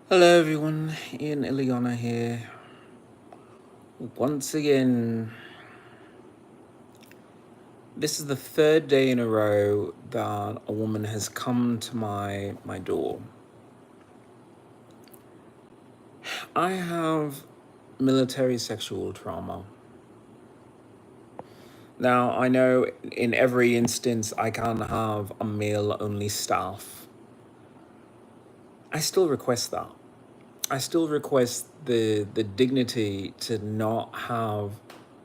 Hello everyone, IanXIlyana here. Once again, this is the third day in a row that a woman has come to my door. I have military sexual trauma. Now, I know in every instance I can have a male-only staff. I still request that. I still request the dignity to not have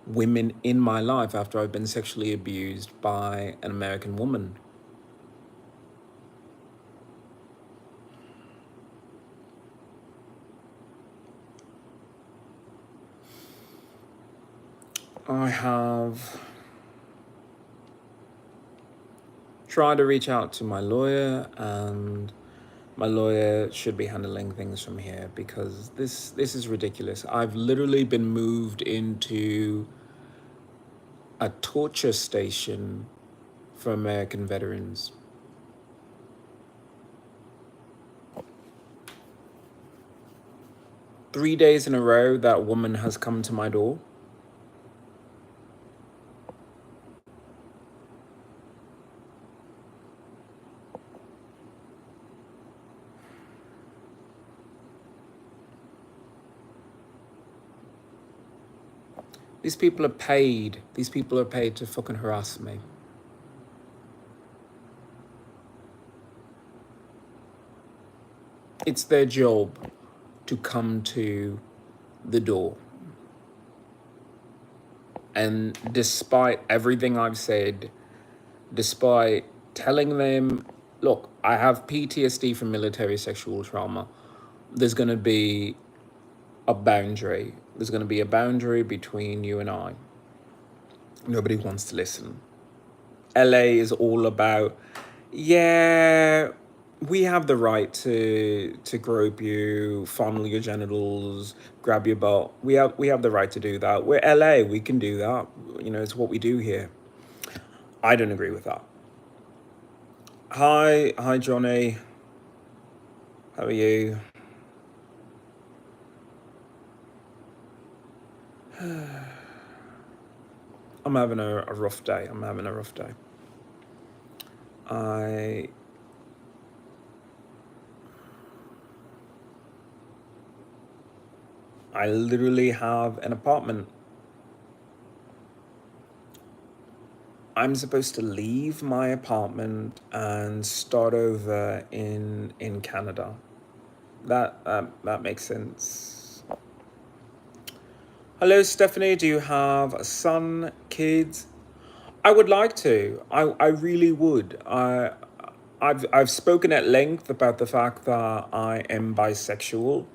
women in my life after I've been sexually abused by an American woman. I have tried to reach out to my lawyer, and my lawyer should be handling things from here because this is ridiculous. I've literally been moved into a torture station for American veterans. Three days in a row, that woman has come to my door. These people are paid. These people are paid to fucking harass me. It's their job to come to the door. And despite everything I've said, despite telling them, look, I have PTSD from military sexual trauma, there's going to be a boundary. There's going to be a boundary between you and I. Nobody wants to listen. LA is all about, yeah, we have the right to grope you, fondle your genitals, grab your butt. We have the right to do that. We're LA, we can do that. You know, it's what we do here. I don't agree with that. Hi Johnny. How are you? I'm having a rough day. I'm having a rough day. I I literally have an apartment. I'm supposed to leave my apartment and start over in Canada. That makes sense. Hello, Stephanie. Do you have a son, kids? I would like to. I really would. I've spoken at length about the fact that I am bisexual,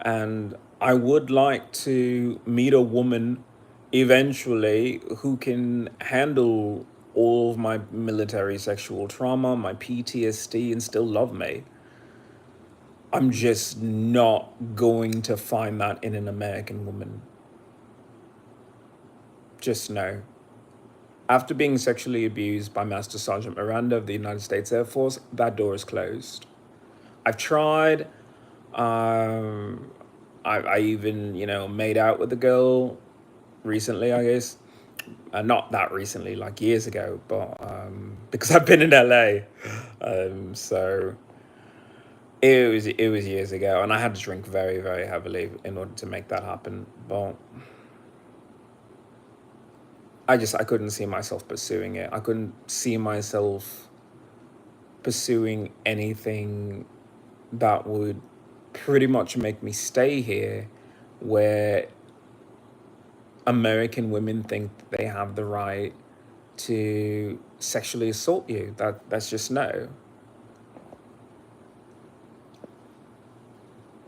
and I would like to meet a woman eventually who can handle all of my military sexual trauma, my PTSD, and still love me. I'm just not going to find that in an American woman. Just no. After being sexually abused by Master Sergeant Miranda of the United States Air Force, that door is closed. I've tried. Um, I even, made out with a girl recently, I guess. Not that recently, like years ago, but because I've been in LA. So it was years ago, and I had to drink very, very heavily in order to make that happen. But I couldn't see myself pursuing it. I couldn't see myself pursuing anything that would pretty much make me stay here, where American women think they have the right to sexually assault you. That's just no.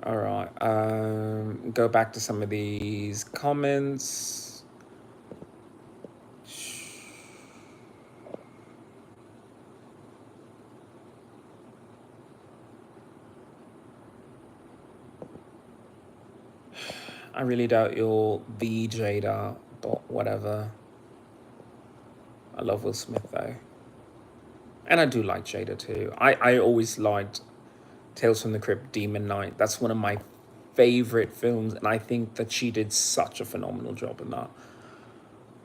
All right. Go back to some of these comments. I really doubt you'll be Jada, but whatever. I love Will Smith though. And I do like Jada too. I always liked Tales from the Crypt, Demon Knight. That's one of my favorite films, and I think that she did such a phenomenal job in that.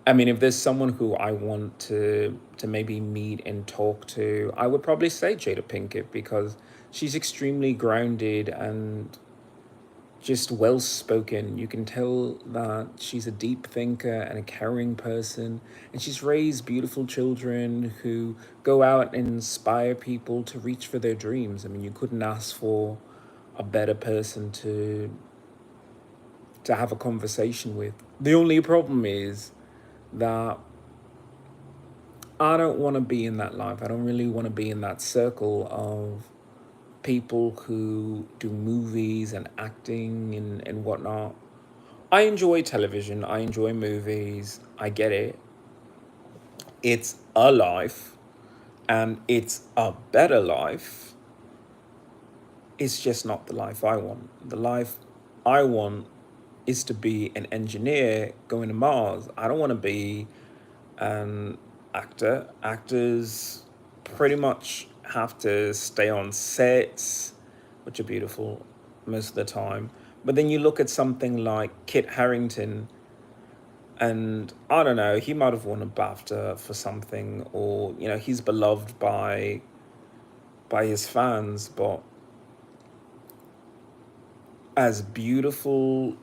I mean, if there's someone who I want to maybe meet and talk to, I would probably say Jada Pinkett, because she's extremely grounded and just well spoken. You can tell that she's a deep thinker and a caring person, and she's raised beautiful children who go out and inspire people to reach for their dreams. I mean, you couldn't ask for a better person to have a conversation with. The only problem is that I don't want to be in that life. I don't really want to be in that circle of people who do movies and acting and whatnot. I enjoy television, I enjoy movies, I get it. It's a life and it's a better life. It's just not the life I want. The life I want is to be an engineer going to Mars. I don't want to be an actor. Actors pretty much have to stay on sets, which are beautiful most of the time. But then you look at something like Kit Harington, and I don't know, he might have won a BAFTA for something, or he's beloved by his fans, but as beautiful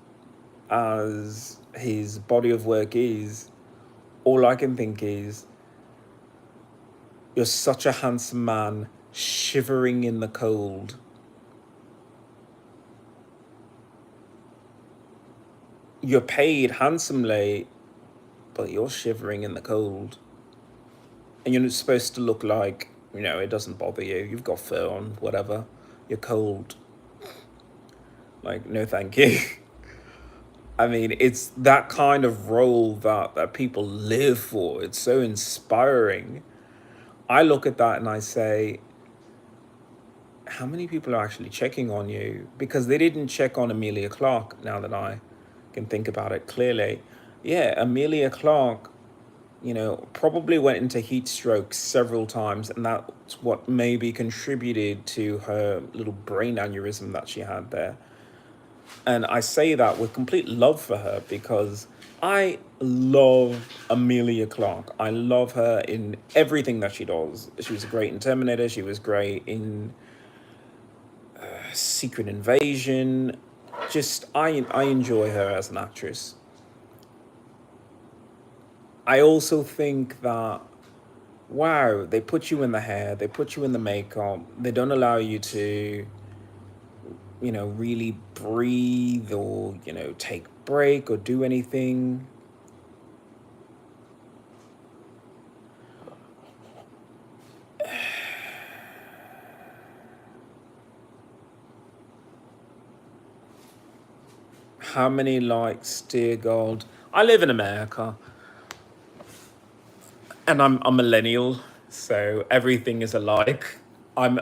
as his body of work is, all I can think is, you're such a handsome man shivering in the cold. You're paid handsomely, but you're shivering in the cold. And you're supposed to look like, it doesn't bother you. You've got fur on, whatever. You're cold. Like, no thank you. I mean, it's that kind of role that people live for. It's so inspiring. I look at that and I say, how many people are actually checking on you? Because they didn't check on Amelia Clark, now that I can think about it clearly. Yeah, Amelia Clark, probably went into heat stroke several times, and that's what maybe contributed to her little brain aneurysm that she had there. And I say that with complete love for her, because I love Amelia Clark. I love her in everything that she does. She was great in Terminator. She was great in Secret Invasion. Just, I enjoy her as an actress. I also think that, wow, they put you in the hair, they put you in the makeup, they don't allow you to, really breathe or, take break or do anything. How many likes, dear God? I live in America, and I'm a millennial, so everything is a like. I'm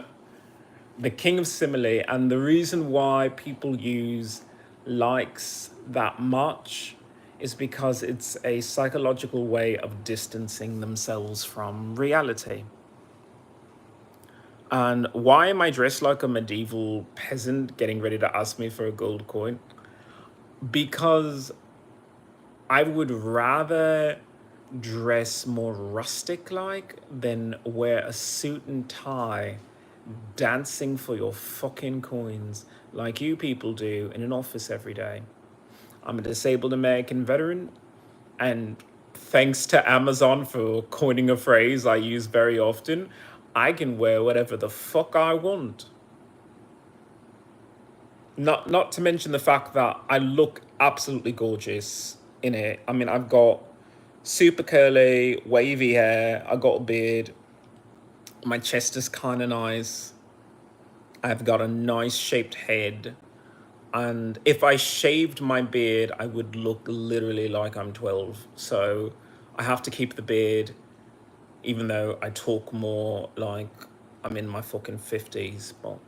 the king of simile, and the reason why people use likes that much is because it's a psychological way of distancing themselves from reality. And why am I dressed like a medieval peasant getting ready to ask me for a gold coin? Because I would rather dress more rustic like than wear a suit and tie dancing for your fucking coins like you people do in an office every day. I'm a disabled American veteran, and thanks to Amazon for coining a phrase I use very often, I can wear whatever the fuck I want. Not to mention the fact that I look absolutely gorgeous in it. I mean, I've got super curly, wavy hair, I got a beard, my chest is kind of nice, I've got a nice shaped head, and if I shaved my beard, I would look literally like I'm 12. So I have to keep the beard, even though I talk more like I'm in my fucking 50s, but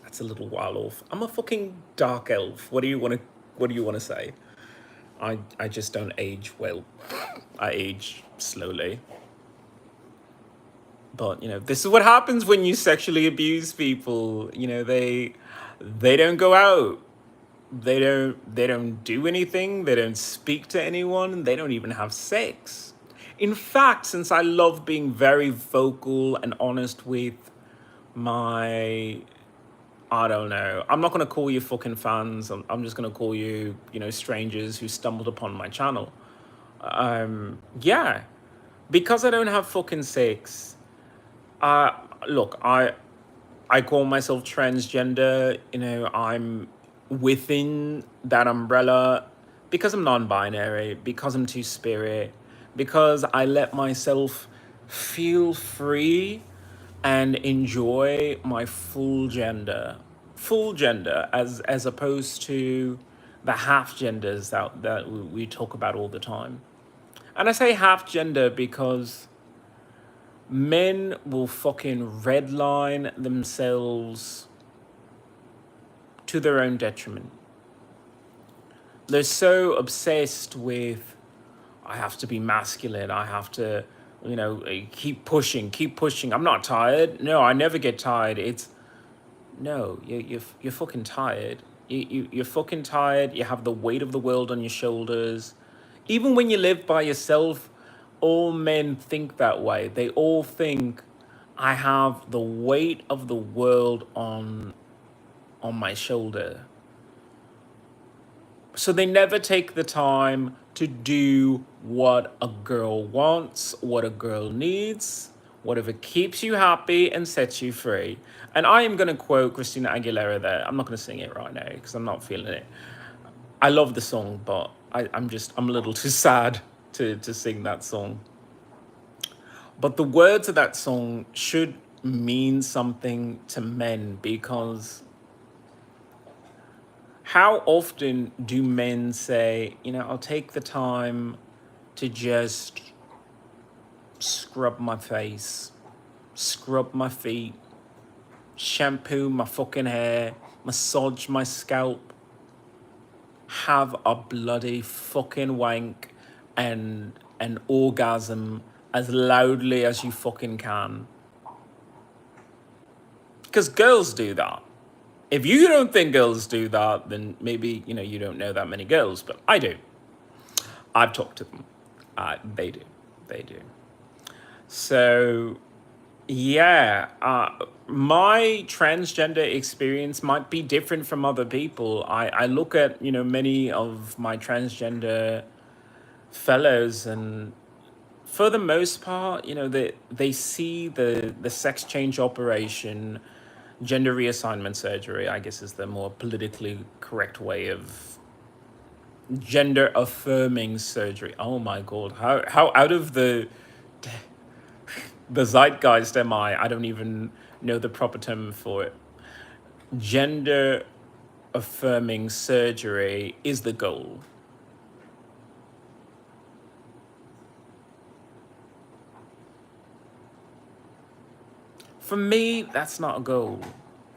that's a little while off. I'm a fucking dark elf. What do you want to say? I just don't age well. I age slowly. But this is what happens when you sexually abuse people. They don't go out. They don't do anything. They don't speak to anyone. They don't even have sex. In fact, since I love being very vocal and honest with my, I don't know, I'm not going to call you fucking fans. I'm just going to call you, strangers who stumbled upon my channel. Yeah, because I don't have fucking sex. Look, I call myself transgender. I'm within that umbrella because I'm non-binary, because I'm two-spirit, because I let myself feel free and enjoy my full gender, as opposed to the half genders that we talk about all the time. And I say half gender because men will fucking redline themselves to their own detriment. They're so obsessed with, I have to be masculine, I have to, keep pushing, keep pushing. I'm not tired. No, I never get tired. No, you're fucking tired. You're fucking tired. You have the weight of the world on your shoulders. Even when you live by yourself, all men think that way. They all think, I have the weight of the world on my shoulder. So they never take the time to do what a girl wants, what a girl needs, whatever keeps you happy and sets you free. And I am going to quote Christina Aguilera there. I'm not going to sing it right now because I'm not feeling it. I love the song, but I'm a little too sad to sing that song. But the words of that song should mean something to men, because how often do men say, I'll take the time to just scrub my face, scrub my feet, shampoo my fucking hair, massage my scalp, have a bloody fucking wank and an orgasm as loudly as you fucking can. Because girls do that. If you don't think girls do that, then maybe, you don't know that many girls, but I do. I've talked to them. They do. They do. So, yeah, my transgender experience might be different from other people. I look at, many of my transgender fellows, and for the most part, they see the sex change operation, gender reassignment surgery, I guess is the more politically correct way of gender affirming surgery. Oh my God, how out of the zeitgeist am I? I don't even know the proper term for it. Gender affirming surgery is the goal. For me, that's not a goal.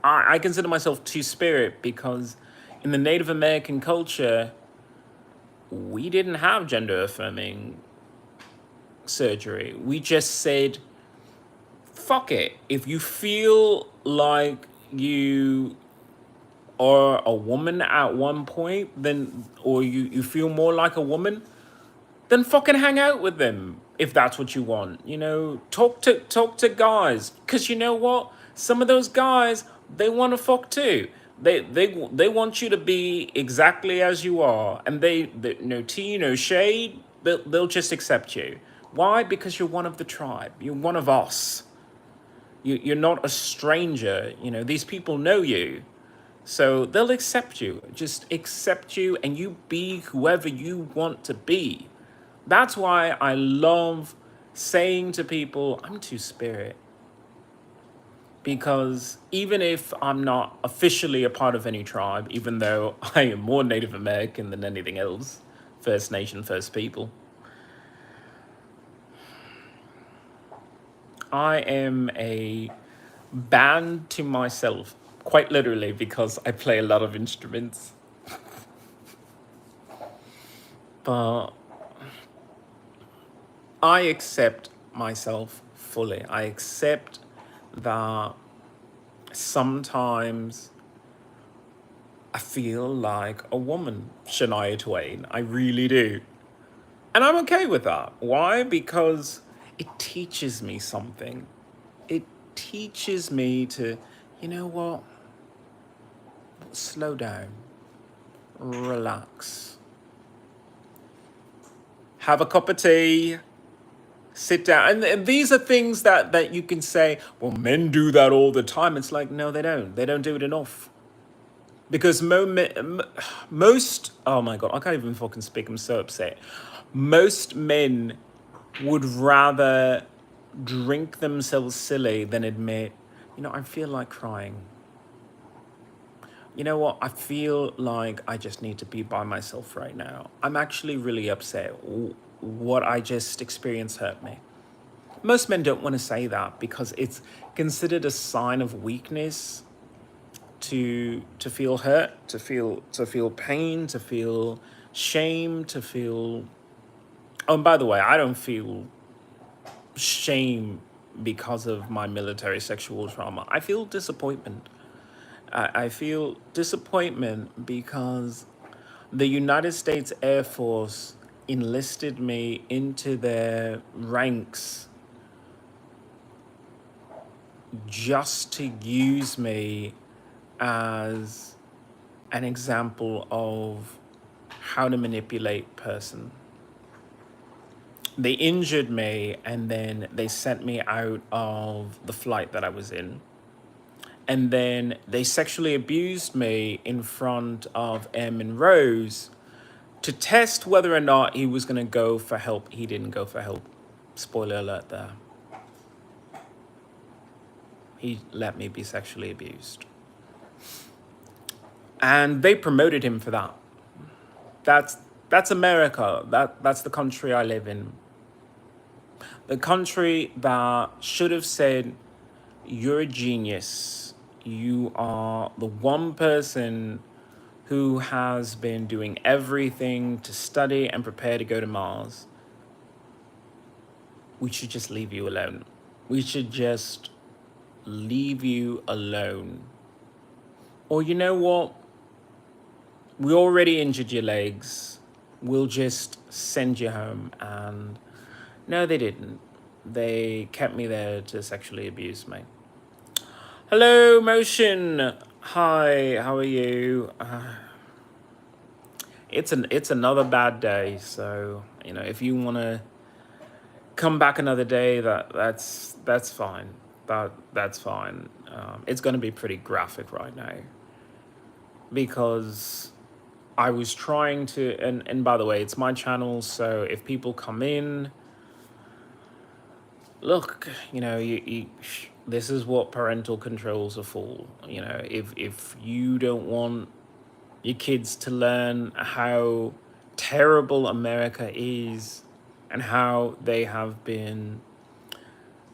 I consider myself two-spirit because in the Native American culture, we didn't have gender affirming surgery. We just said, fuck it. If you feel like you are a woman at one point, then, or you feel more like a woman, then fucking hang out with them if that's what you want. Talk to guys, because you know what? Some of those guys, they want to fuck too. They want you to be exactly as you are, and they no tea, no shade. They'll just accept you. Why? Because you're one of the tribe. You're one of us. You're not a stranger. These people know you. So they'll accept you. Just accept you, and you be whoever you want to be. That's why I love saying to people, I'm two-spirit. Because even if I'm not officially a part of any tribe, even though I am more Native American than anything else, First Nation, First People, I am a band to myself, quite literally, because I play a lot of instruments. But I accept myself fully. I accept that sometimes I feel like a woman, Shania Twain. I really do. And I'm okay with that. Why? Because it teaches me something. It teaches me to, you know what? Slow down, relax, have a cup of tea, sit down. And these are things that you can say, well, men do that all the time. It's like, no, they don't. They don't do it enough. Because most, oh my God, I can't even fucking speak. I'm so upset. Most men would rather drink themselves silly than admit, you know, I feel like crying. You know what? I feel like I just need to be by myself right now. I'm actually really upset. What I just experienced hurt me. Most men don't want to say that because it's considered a sign of weakness to feel hurt, to feel pain, to feel shame, to feel. Oh, and by the way, I don't feel shame because of my military sexual trauma. I feel disappointment. I feel disappointment because the United States Air Force enlisted me into their ranks just to use me as an example of how to manipulate a person. They injured me and then they sent me out of the flight that I was in. And then they sexually abused me in front of Airman Rose to test whether or not he was going to go for help. He didn't go for help. Spoiler alert there. He let me be sexually abused. And they promoted him for that. That's America. That's the country I live in. The country that should have said, you're a genius. You are the one person who has been doing everything to study and prepare to go to Mars. We should just leave you alone. We should just leave you alone. Or you know what? We already injured your legs. We'll just send you home. And no, they didn't. They kept me there to sexually abuse me. Hello, Motion. Hi, how are you? It's another bad day. So, you know, if you want to come back another day, that's fine. That's fine. It's going to be pretty graphic right now because I was trying to, and by the way, it's my channel, so if people come in, look, you know, this is what parental controls are for. You know, if you don't want your kids to learn how terrible America is and how they have been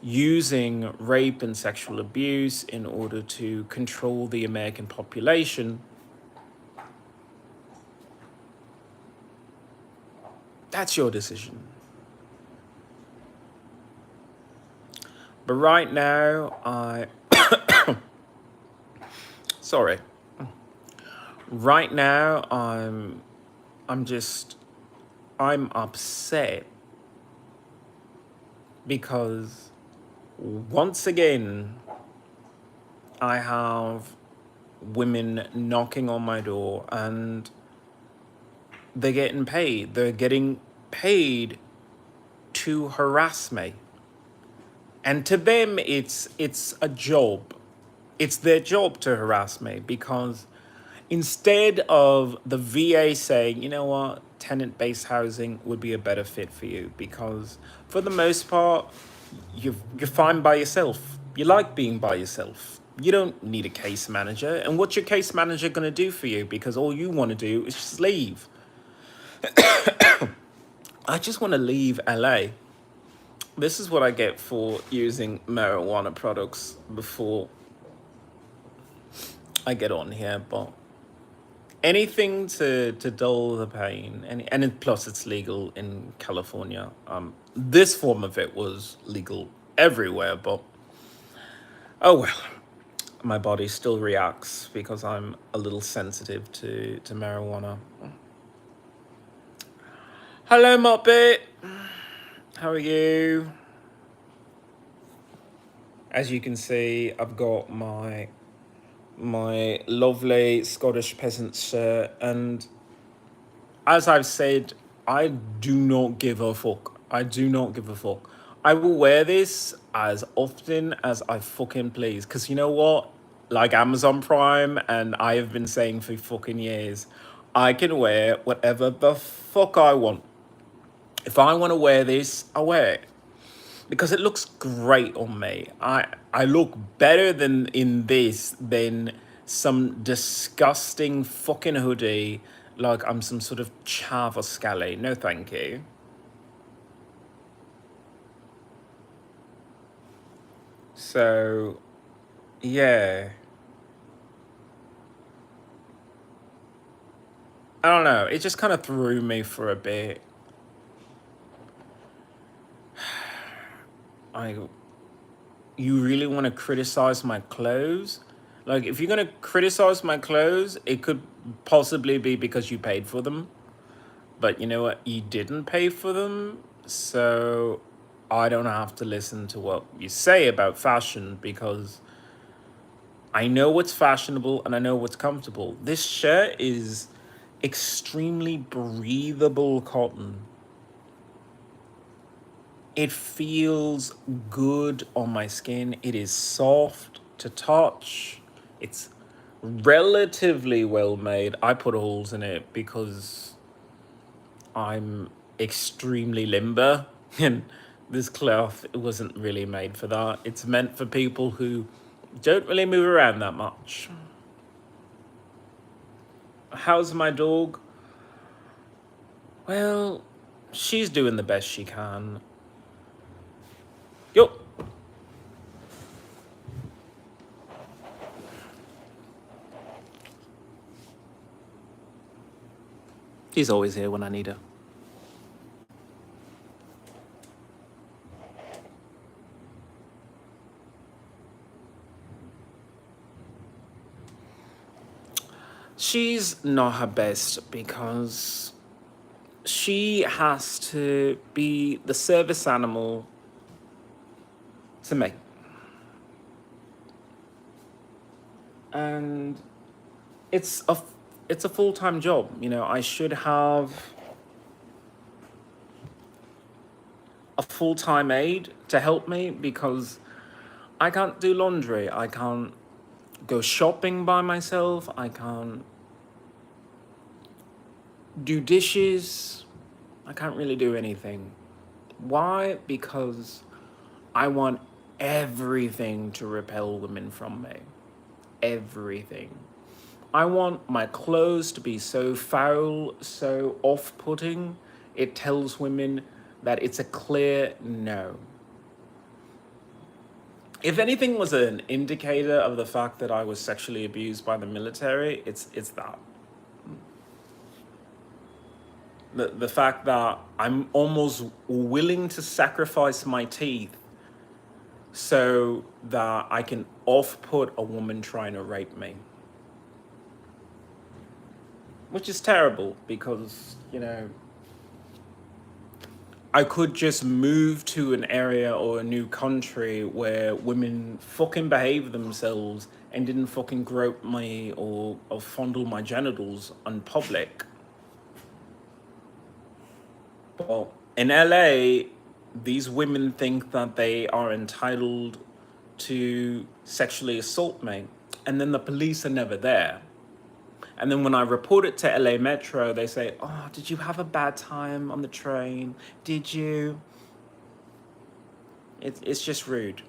using rape and sexual abuse in order to control the American population, that's your decision. But right now, sorry. Right now, I'm upset because once again, I have women knocking on my door and they're getting paid. They're getting paid to harass me. And to them, it's a job. It's their job to harass me because instead of the VA saying, you know what, tenant-based housing would be a better fit for you because for the most part, you're fine by yourself. You like being by yourself. You don't need a case manager. And what's your case manager going to do for you? Because all you want to do is just leave. I just want to leave LA. This is what I get for using marijuana products before I get on here, but anything to dull the pain, plus it's legal in California. This form of it was legal everywhere, but oh well. My body still reacts because I'm a little sensitive to marijuana. Hello, Muppet. How are you? As you can see, I've got my lovely Scottish peasant shirt, and as I've said, I do not give a fuck. I do not give a fuck. I will wear this as often as I fucking please. Because you know what? Like Amazon Prime, and I have been saying for fucking years, I can wear whatever the fuck I want. If I want to wear this, I wear it. Because it looks great on me. I look better than in this than some disgusting fucking hoodie like I'm some sort of chav or scally. No thank you. So yeah. I don't know. It just kind of threw me for a bit. You really want to criticize my clothes? Like, if you're going to criticize my clothes, it could possibly be because you paid for them. But you know what? You didn't pay for them. So I don't have to listen to what you say about fashion because I know what's fashionable and I know what's comfortable. This shirt is extremely breathable cotton. It feels good on my skin. It is soft to touch. It's relatively well made. I put holes in it because I'm extremely limber and this cloth wasn't really made for that. It's meant for people who don't really move around that much. How's my dog? Well, she's doing the best she can. Yo. She's always here when I need her. She's not her best because she has to be the service animal to me. And it's a full-time job. You know, I should have a full-time aide to help me because I can't do laundry. I can't go shopping by myself. I can't do dishes. I can't really do anything. Why? Because I want everything to repel women from me. Everything. I want my clothes to be so foul, so off-putting, it tells women that it's a clear no. If anything was an indicator of the fact that I was sexually abused by the military, it's that. The fact that I'm almost willing to sacrifice my teeth so that I can off-put a woman trying to rape me. Which is terrible because, you know, I could just move to an area or a new country where women fucking behave themselves and didn't fucking grope me or fondle my genitals in public. Well, in LA, these women think that they are entitled to sexually assault me, and then the police are never there. And then when I report it to LA Metro, they say, oh, did you have a bad time on the train? Did you? It's just rude.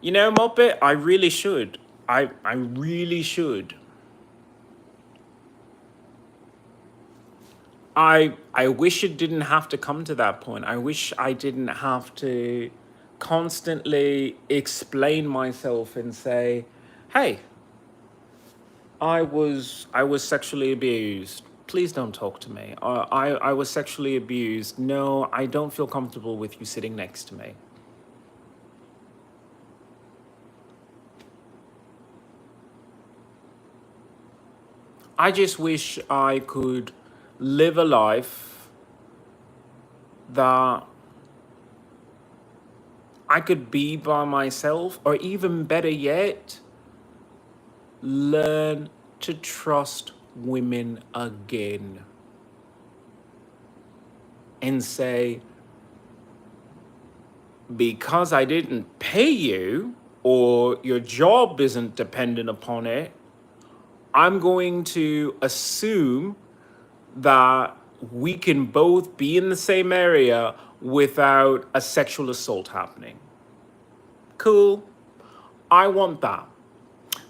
You know, Muppet, I really should. I really should. I wish it didn't have to come to that point. I wish I didn't have to constantly explain myself and say, hey, I was sexually abused. please don't talk to me. I was sexually abused. No, I don't feel comfortable with you sitting next to me. I just wish I could live a life that I could be by myself, or even better yet, learn to trust women again and say, because I didn't pay you or your job isn't dependent upon it, I'm going to assume that we can both be in the same area without a sexual assault happening. Cool. I want that.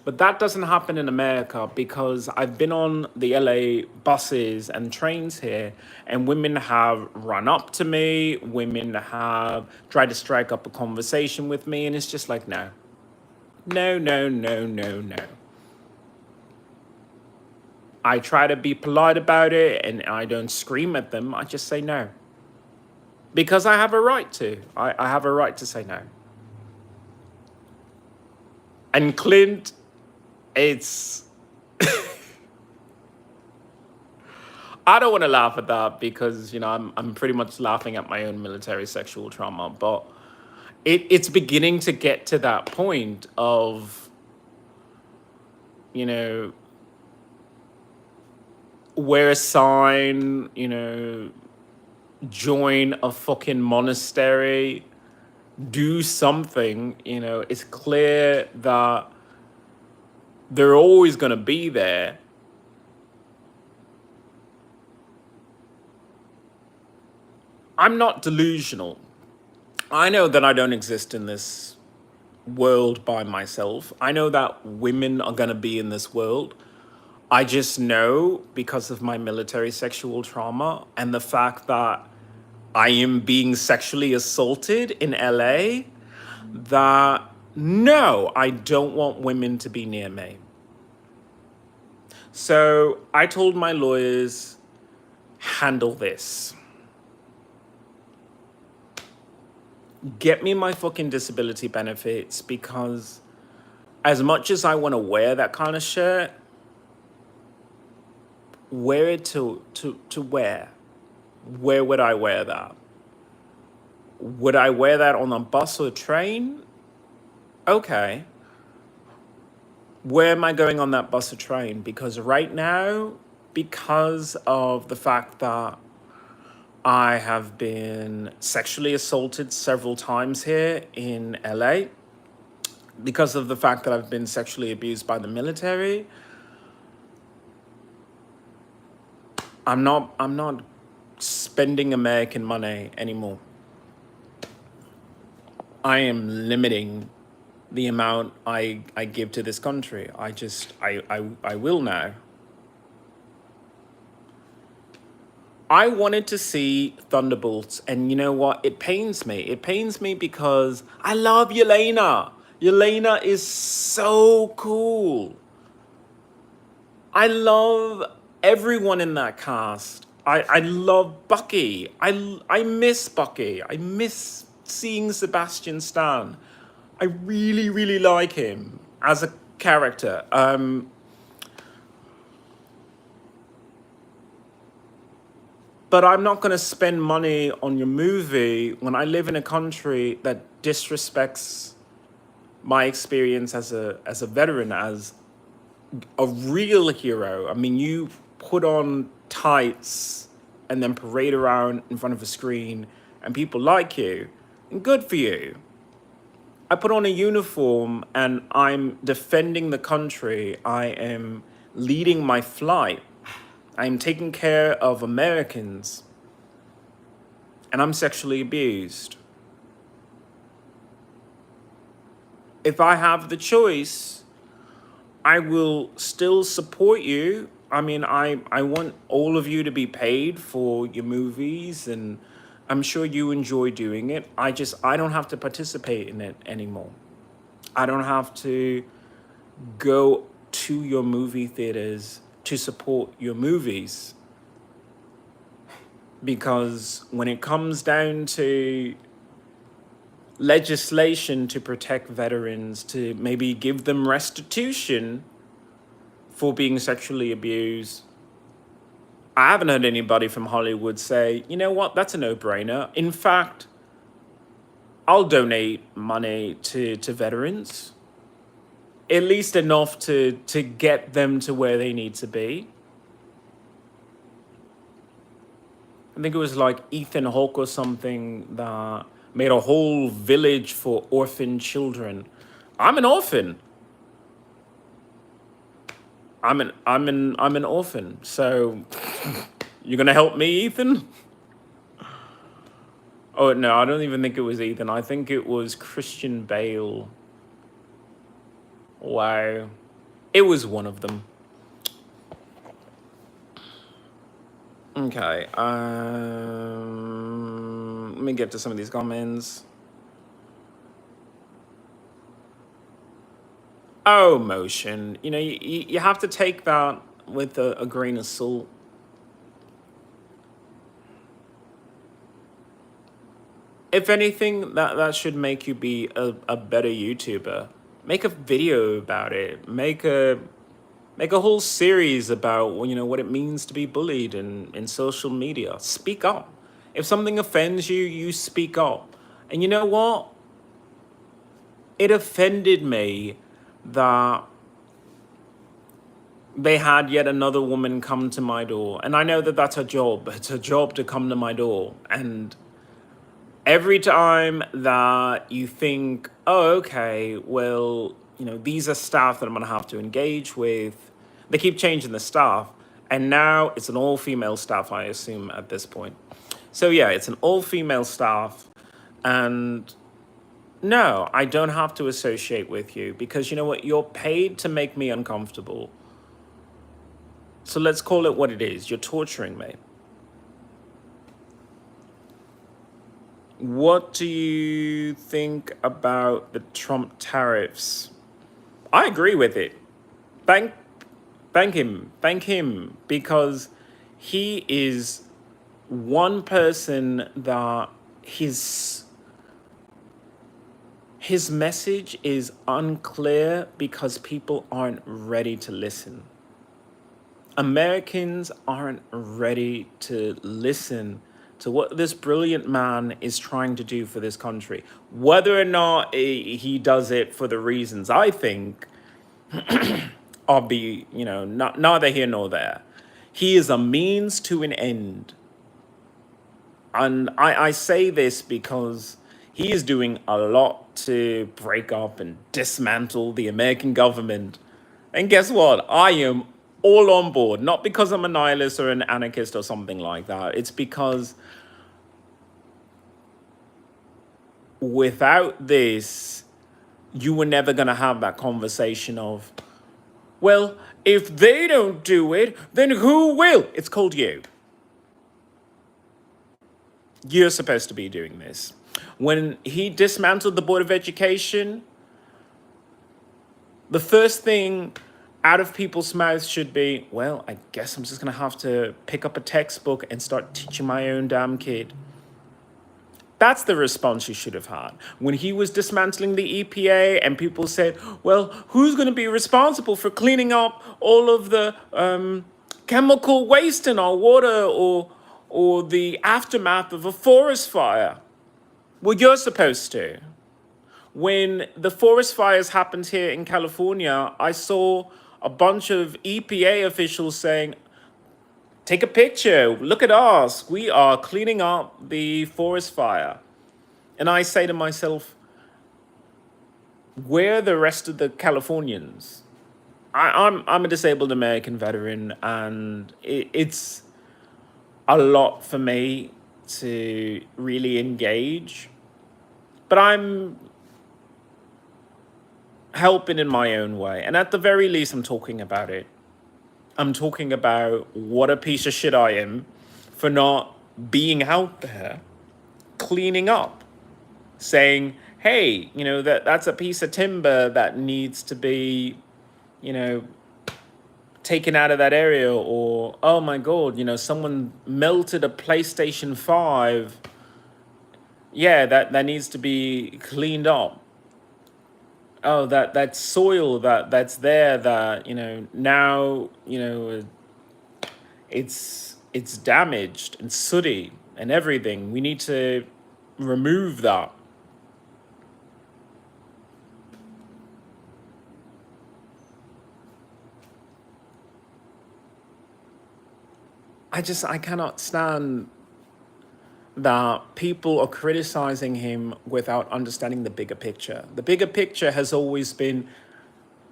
But that doesn't happen in America, because I've been on the LA buses and trains here, and women have run up to me, women have tried to strike up a conversation with me, and it's just like, no. No, no, no, no, no. I try to be polite about it, and I don't scream at them. I just say no. Because I have a right to. I have a right to say no. And Clint, it's... I don't want to laugh at that because, you know, I'm pretty much laughing at my own military sexual trauma. But it's beginning to get to that point of, you know, wear a sign, you know, join a fucking monastery, do something. You know, it's clear that they're always going to be there. I'm not delusional. I know that I don't exist in this world by myself. I know that women are going to be in this world. I just know, because of my military sexual trauma and the fact that I am being sexually assaulted in LA, that no, I don't want women to be near me. So I told my lawyers, handle this. Get me my fucking disability benefits, because as much as I want to wear that kind of shirt, wear it to where? Where would I wear that? Would I wear that on a bus or train? Okay. Where am I going on that bus or train? Because right now, because of the fact that I have been sexually assaulted several times here in LA, because of the fact that I've been sexually abused by the military, I'm not spending American money anymore. I am limiting the amount I give to this country. I will now. I wanted to see Thunderbolts, and you know what? It pains me. It pains me because I love Yelena. Yelena is so cool. I love everyone in that cast. I love Bucky. I miss Bucky. I miss seeing Sebastian Stan. I really, really like him as a character. But I'm not going to spend money on your movie when I live in a country that disrespects my experience as a veteran, as a real hero. I mean, you put on tights and then parade around in front of a screen and people like you, and good for you. I put on a uniform and I'm defending the country. I am leading my flight. I'm taking care of Americans, and I'm sexually abused. If I have the choice, I will still support you. I mean, I want all of you to be paid for your movies, and I'm sure you enjoy doing it. I don't have to participate in it anymore. I don't have to go to your movie theaters to support your movies. because when it comes down to legislation to protect veterans, to maybe give them restitution for being sexually abused, I haven't heard anybody from Hollywood say, you know what, that's a no-brainer. In fact, I'll donate money to veterans, at least enough to get them to where they need to be. I think it was like Ethan Hawke or something that made a whole village for orphan children. I'm an orphan. I'm an orphan. So you're gonna help me, Ethan? Oh no, I don't even think it was Ethan. I think it was Christian Bale. Wow. It was one of them. Okay. Let me get to some of these comments. Oh, motion. You know, you have to take that with a grain of salt. If anything, that should make you be a better YouTuber. Make a video about it. Make a whole series about, you know, what it means to be bullied in social media. Speak up. If something offends you, you speak up. And you know what? It offended me that they had yet another woman come to my door. And I know that that's her job. It's her job to come to my door. And every time that you think, oh, okay, well, you know, these are staff that I'm going to have to engage with, they keep changing the staff. And now it's an all-female staff, I assume, at this point. So yeah, it's an all-female staff. And no, I don't have to associate with you because you know what? You're paid to make me uncomfortable. So let's call it what it is. You're torturing me. What do you think about the Trump tariffs? I agree with it. Thank him, because he is one person that his message is unclear because people aren't ready to listen. Americans aren't ready to listen to what this brilliant man is trying to do for this country. Whether or not he does it for the reasons I think, I'll be, you know, neither here nor there. He is a means to an end. And I say this because he is doing a lot to break up and dismantle the American government. And guess what? I am all on board. Not because I'm a nihilist or an anarchist or something like that. It's because without this, you were never going to have that conversation of, well, if they don't do it, then who will? It's called you. You're supposed to be doing this. When he dismantled the Board of Education, the first thing out of people's mouths should be, well, I guess I'm just going to have to pick up a textbook and start teaching my own damn kid. That's the response you should have had. When he was dismantling the EPA and people said, well, who's going to be responsible for cleaning up all of the chemical waste in our water or the aftermath of a forest fire? Well, you're supposed to. When the forest fires happened here in California, I saw a bunch of EPA officials saying, take a picture, look at us, we are cleaning up the forest fire. And I say to myself, where are the rest of the Californians? I'm a disabled American veteran, and it's a lot for me to really engage. But I'm helping in my own way. And at the very least, I'm talking about it. I'm talking about what a piece of shit I am for not being out there, cleaning up, saying, hey, you know, that's a piece of timber that needs to be, you know, taken out of that area, or oh my god, someone melted a PlayStation 5. Yeah, that needs to be cleaned up. Oh, that soil that's there, that now it's damaged and sooty and everything. We need to remove that. I cannot stand that people are criticizing him without understanding the bigger picture. The bigger picture has always been,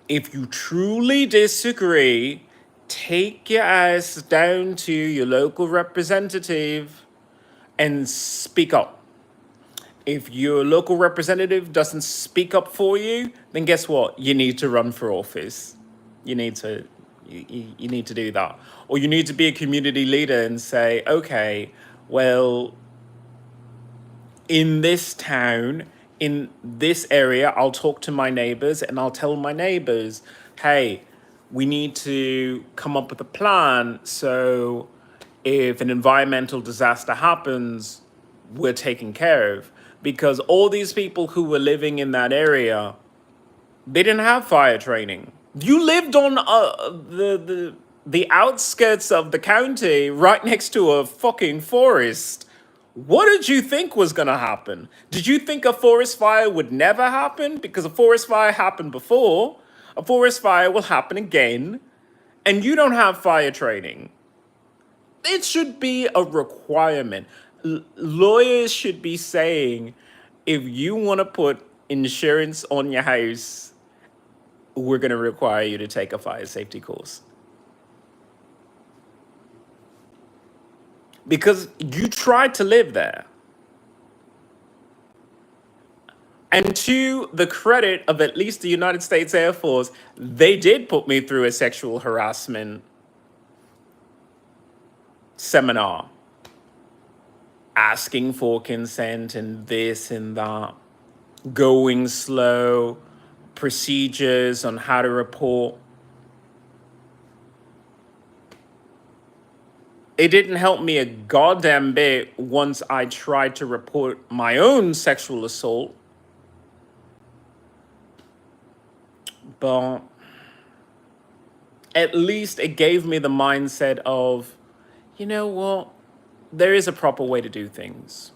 if you truly disagree, take your ass down to your local representative and speak up. If your local representative doesn't speak up for you, then guess what? You need to run for office. You need to you need to do that. Or you need to be a community leader and say, okay, well, in this town, in this area, I'll talk to my neighbors and I'll tell my neighbors, hey, we need to come up with a plan so if an environmental disaster happens, we're taken care of. Because all these people who were living in that area, they didn't have fire training. You lived on the outskirts of the county, right next to a fucking forest. What did you think was gonna happen? Did you think a forest fire would never happen? Because a forest fire happened before. A forest fire will happen again. And you don't have fire training. It should be a requirement. Lawyers should be saying, if you want to put insurance on your house, we're going to require you to take a fire safety course. Because you tried to live there. And to the credit of at least the United States Air Force, they did put me through a sexual harassment seminar, asking for consent and this and that, going slow, procedures on how to report. It didn't help me a goddamn bit once I tried to report my own sexual assault. But at least it gave me the mindset of, you know what? There is a proper way to do things.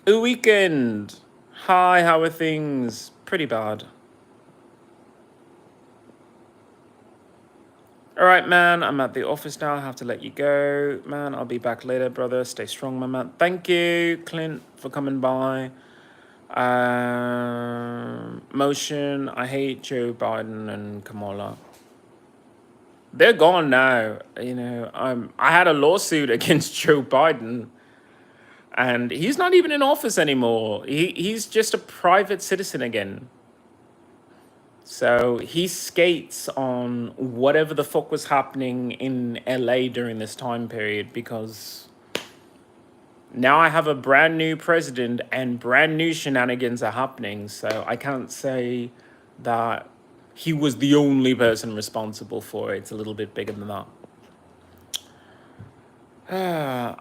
A weekend. Hi, how are things? Pretty bad. All right, man, I'm at the office now. I have to let you go. Man, I'll be back later, brother. Stay strong, my man. Thank you, Clint, for coming by. Motion, I hate Joe Biden and Kamala. They're gone now. I had a lawsuit against Joe Biden, and he's not even in office anymore. He's just a private citizen again. So he skates on whatever the fuck was happening in LA during this time period, because now I have a brand new president and brand new shenanigans are happening. So I can't say that he was the only person responsible for it. It's a little bit bigger than that.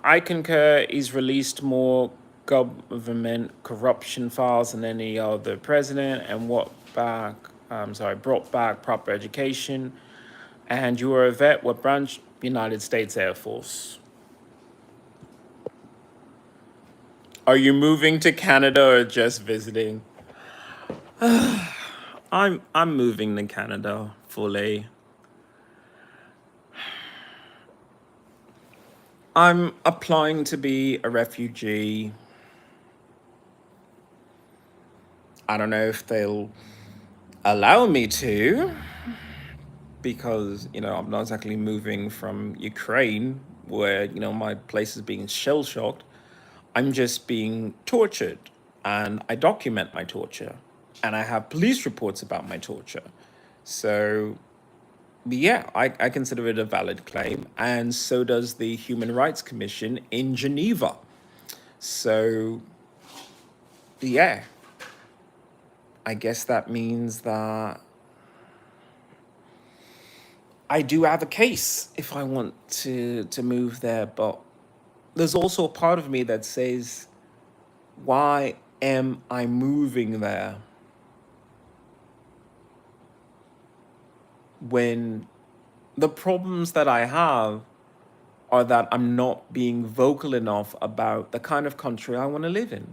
I concur. He's released more government corruption files than any other president, and brought back proper education. And you are a vet. What branch? United States Air Force. Are you moving to Canada or just visiting? I'm moving to Canada fully. I'm applying to be a refugee. I don't know if they'll allow me to, because I'm not exactly moving from Ukraine, where my place is being shell shocked. I'm just being tortured, and I document my torture, and I have police reports about my torture. So yeah, I consider it a valid claim, and so does the Human Rights Commission in Geneva. So yeah, I guess that means that I do have a case if I want to move there, but there's also a part of me that says, why am I moving there when the problems that I have are that I'm not being vocal enough about the kind of country I want to live in?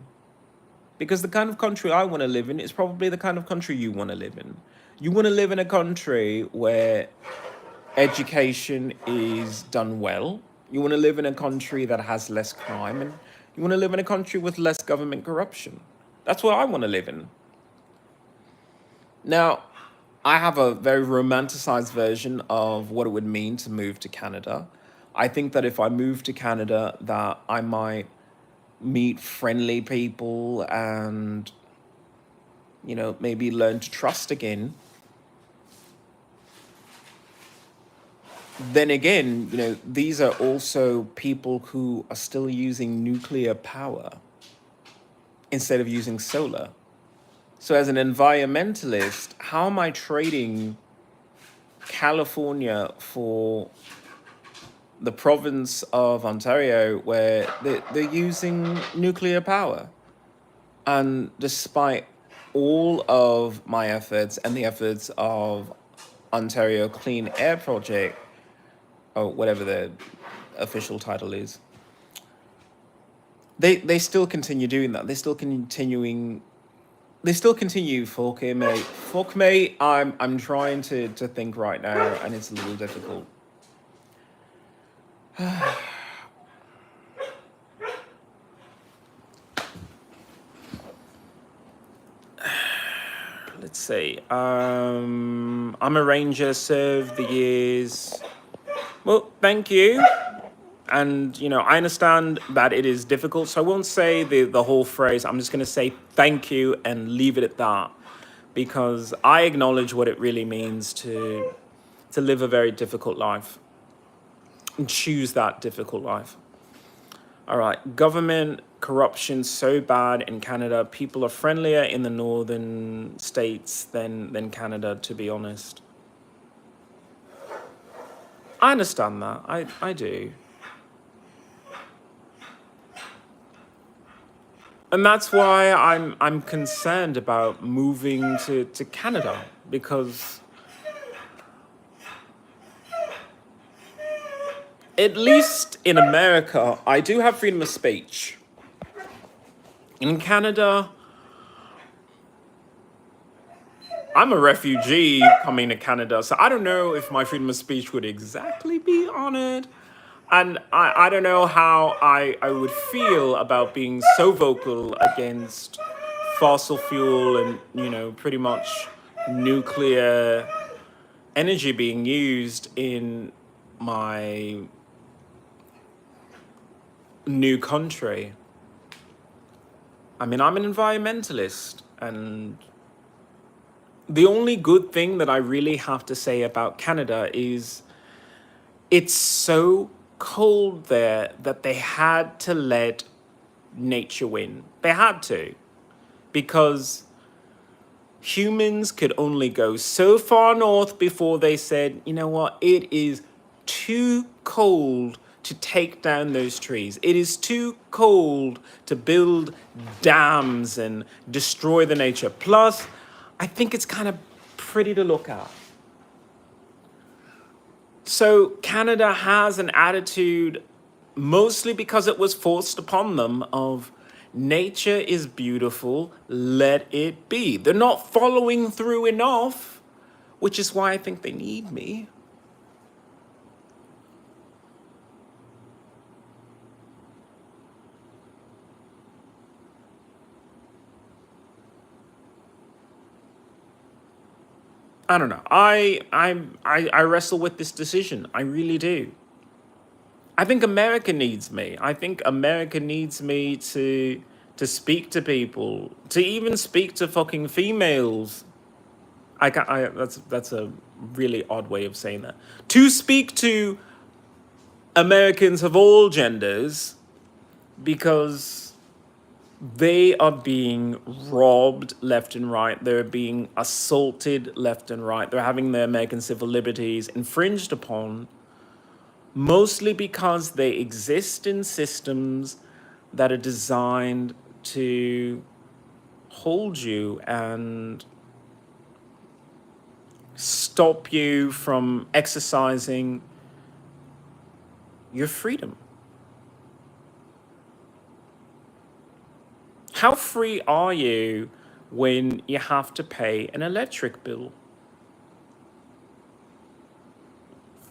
Because the kind of country I want to live in is probably the kind of country you want to live in. You want to live in a country where education is done well. You want to live in a country that has less crime, and you want to live in a country with less government corruption. That's what I want to live in. Now, I have a very romanticized version of what it would mean to move to Canada. I think that if I move to Canada, that I might meet friendly people and, maybe learn to trust again. Then again, these are also people who are still using nuclear power instead of using solar. So as an environmentalist, how am I trading California for the province of Ontario where they're using nuclear power? And despite all of my efforts and the efforts of Ontario Clean Air Project, or whatever the official title is, they still continue doing that. They still continue. Fuck it, mate. Fuck me. I'm trying to think right now, and it's a little difficult. Let's see. I'm a ranger, served the years. Well, thank you. And, I understand that it is difficult, so I won't say the whole phrase. I'm just going to say thank you and leave it at that, because I acknowledge what it really means to live a very difficult life and choose that difficult life. All right, government corruption so bad in Canada. People are friendlier in the northern states than Canada, to be honest. I understand that. I do. And that's why I'm concerned about moving to Canada, because at least in America, I do have freedom of speech. In Canada, I'm a refugee coming to Canada, so I don't know if my freedom of speech would exactly be honored. And I don't know how I would feel about being so vocal against fossil fuel and, pretty much nuclear energy being used in my new country. I mean, I'm an environmentalist, and the only good thing that I really have to say about Canada is it's so cold there that they had to let nature win. They had to, because humans could only go so far north before they said, you know what, it is too cold to take down those trees. It is too cold to build dams and destroy the nature. Plus, I think it's kind of pretty to look at. So Canada has an attitude, mostly because it was forced upon them, of nature is beautiful, let it be. They're not following through enough, which is why I think they need me. I don't know. I wrestle with this decision. I really do. I think America needs me. I think America needs me to speak to people, to even speak to fucking females. That's a really odd way of saying that. To speak to Americans of all genders, because They are being robbed left and right. They're being assaulted left and right. They're having their American civil liberties infringed upon, mostly because they exist in systems that are designed to hold you and stop you from exercising your freedom. How free are you when you have to pay an electric bill?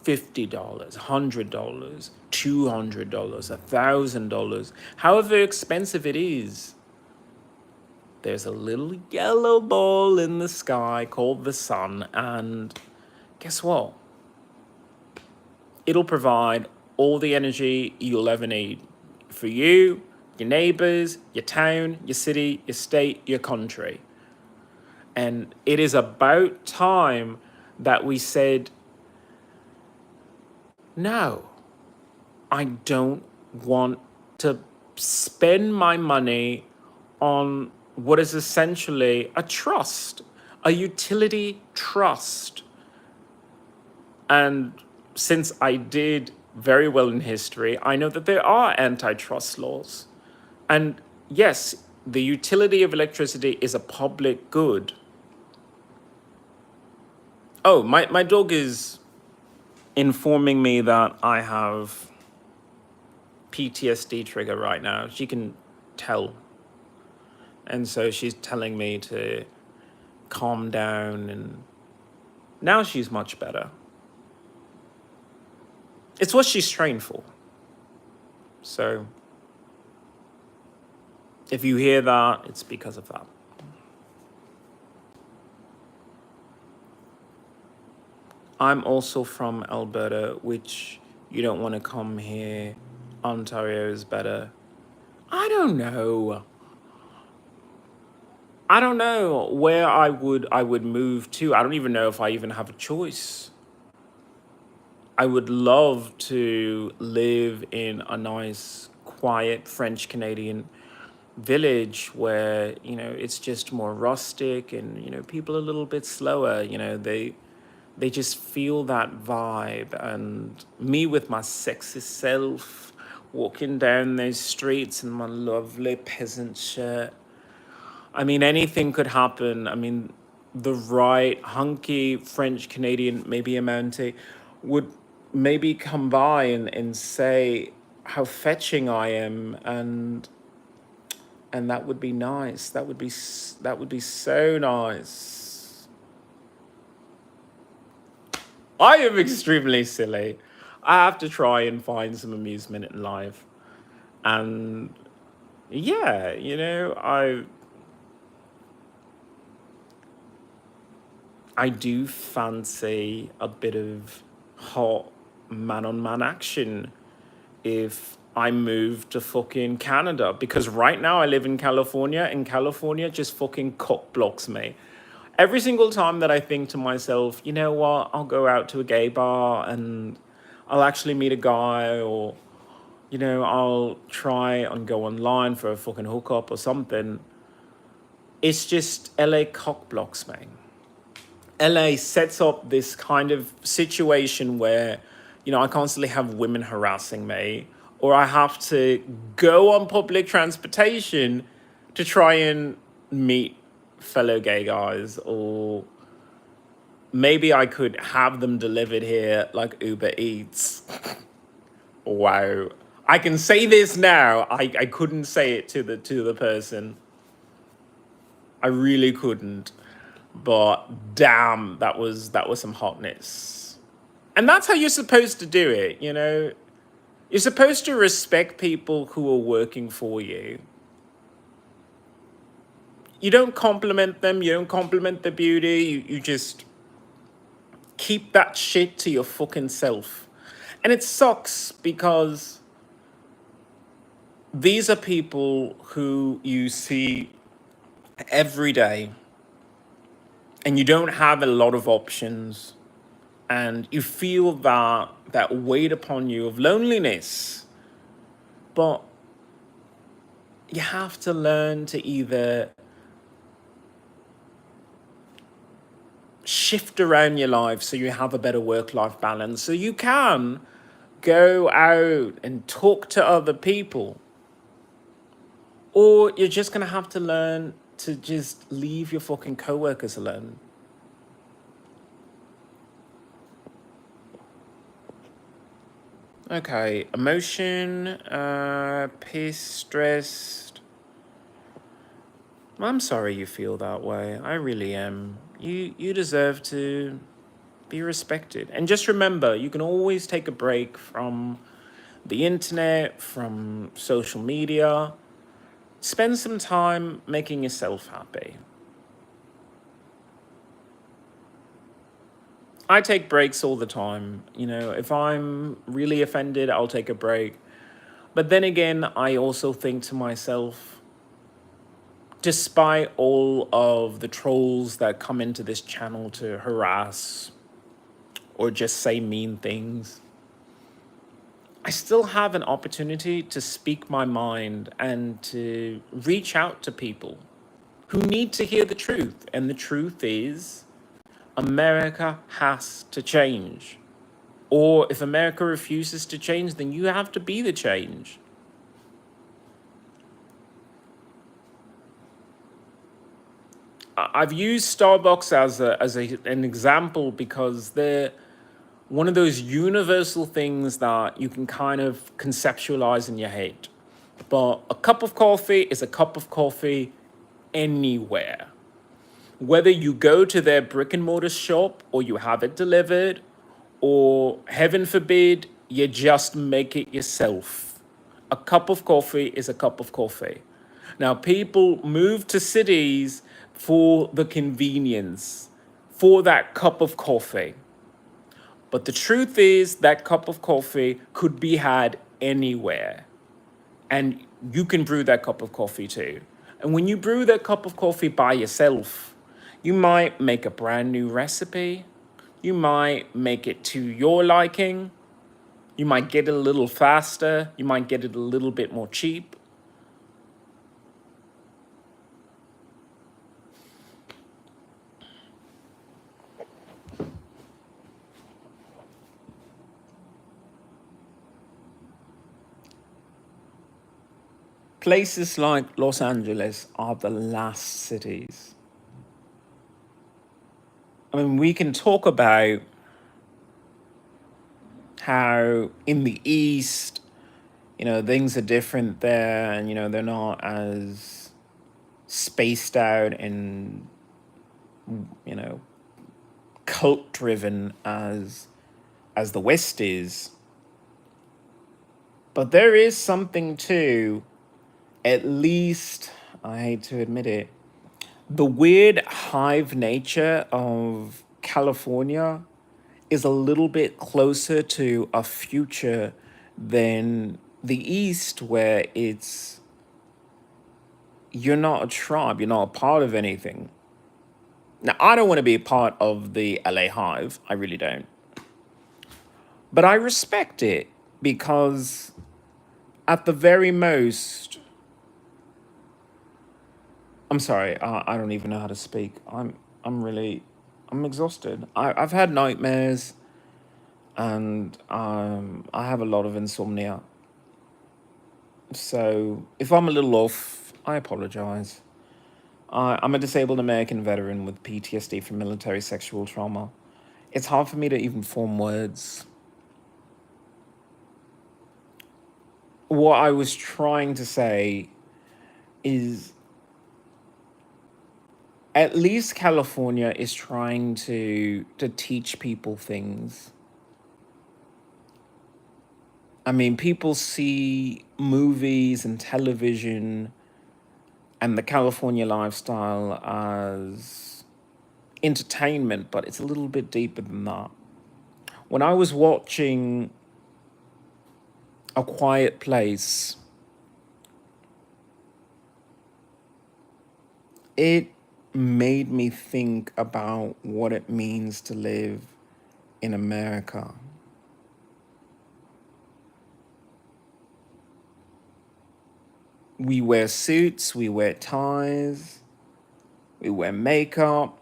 $50, $100, $200, $1,000, however expensive it is. There's a little yellow ball in the sky called the sun, and guess what? It'll provide all the energy you'll ever need for you, your neighbors, your town, your city, your state, your country. And it is about time that we said, no, I don't want to spend my money on what is essentially a trust, a utility trust. And since I did very well in history, I know that there are antitrust laws. And yes, the utility of electricity is a public good. Oh, my dog is informing me that I have PTSD trigger right now. She can tell. And so she's telling me to calm down, and now she's much better. It's what she's trained for. So if you hear that, it's because of that. I'm also from Alberta, which you don't want to come here. Ontario is better. I don't know. I don't know where I would move to. I don't even know if I even have a choice. I would love to live in a nice, quiet French Canadian village where, it's just more rustic and, people are a little bit slower, they just feel that vibe. And me with my sexy self walking down those streets in my lovely peasant shirt. I mean, anything could happen. I mean, the right hunky French Canadian, maybe a Mountie, would maybe come by and say how fetching I am, and that would be nice. That would be so nice. I am extremely silly. I have to try and find some amusement in life. And yeah, I do fancy a bit of hot man-on-man action if I move to fucking Canada. Because right now I live in California, and California just fucking cock blocks me. Every single time that I think to myself, you know what, I'll go out to a gay bar and I'll actually meet a guy, or, I'll try and go online for a fucking hookup or something. It's just LA cock blocks me. LA sets up this kind of situation where, I constantly have women harassing me, or I have to go on public transportation to try and meet fellow gay guys, or maybe I could have them delivered here like Uber Eats. Wow. I can say this now. I couldn't say it to the person. I really couldn't. But damn, that was some hotness. And that's how you're supposed to do it, You're supposed to respect people who are working for you. You don't compliment them, you don't compliment their beauty, you just keep that shit to your fucking self. And it sucks because these are people who you see every day, and you don't have a lot of options, and you feel that weight upon you of loneliness. But you have to learn to either shift around your life so you have a better work-life balance, so you can go out and talk to other people, or you're just going to have to learn to just leave your fucking coworkers alone. Okay, emotion, pissed, stressed. I'm sorry you feel that way. I really am. You deserve to be respected. And just remember, you can always take a break from the internet, from social media. Spend some time making yourself happy. I take breaks all the time. You know, if I'm really offended, I'll take a break. But then again, I also think to myself, despite all of the trolls that come into this channel to harass or just say mean things, I still have an opportunity to speak my mind and to reach out to people who need to hear the truth. And the truth is, America has to change. Or if America refuses to change, then you have to be the change. I've used Starbucks as an example because they're one of those universal things that you can kind of conceptualize in your head. But a cup of coffee is a cup of coffee anywhere. Whether you go to their brick and mortar shop or you have it delivered, or heaven forbid, you just make it yourself. A cup of coffee is a cup of coffee. Now, people move to cities for the convenience, for that cup of coffee. But the truth is that cup of coffee could be had anywhere. And you can brew that cup of coffee too. And when you brew that cup of coffee by yourself, you might make a brand new recipe. You might make it to your liking. You might get it a little faster. You might get it a little bit more cheap. Places like Los Angeles are the last cities. I mean, we can talk about how in the East, you know, things are different there, and, you know, they're not as spaced out and, you know, cult driven as the West is. But there is something too, at least, I hate to admit it, the weird hive nature of California is a little bit closer to a future than the East, where it's, you're not a tribe, you're not a part of anything. Now, I don't want to be a part of the LA hive, I really don't. But I respect it because at the very most, I'm sorry, I don't even know how to speak. I'm exhausted. I've had nightmares, and I have a lot of insomnia. So if I'm a little off, I apologize. I'm a disabled American veteran with PTSD from military sexual trauma. It's hard for me to even form words. What I was trying to say is, at least California is trying to teach people things. I mean, people see movies and television and the California lifestyle as entertainment, but it's a little bit deeper than that. When I was watching A Quiet Place, it made me think about what it means to live in America. We wear suits, we wear ties, we wear makeup.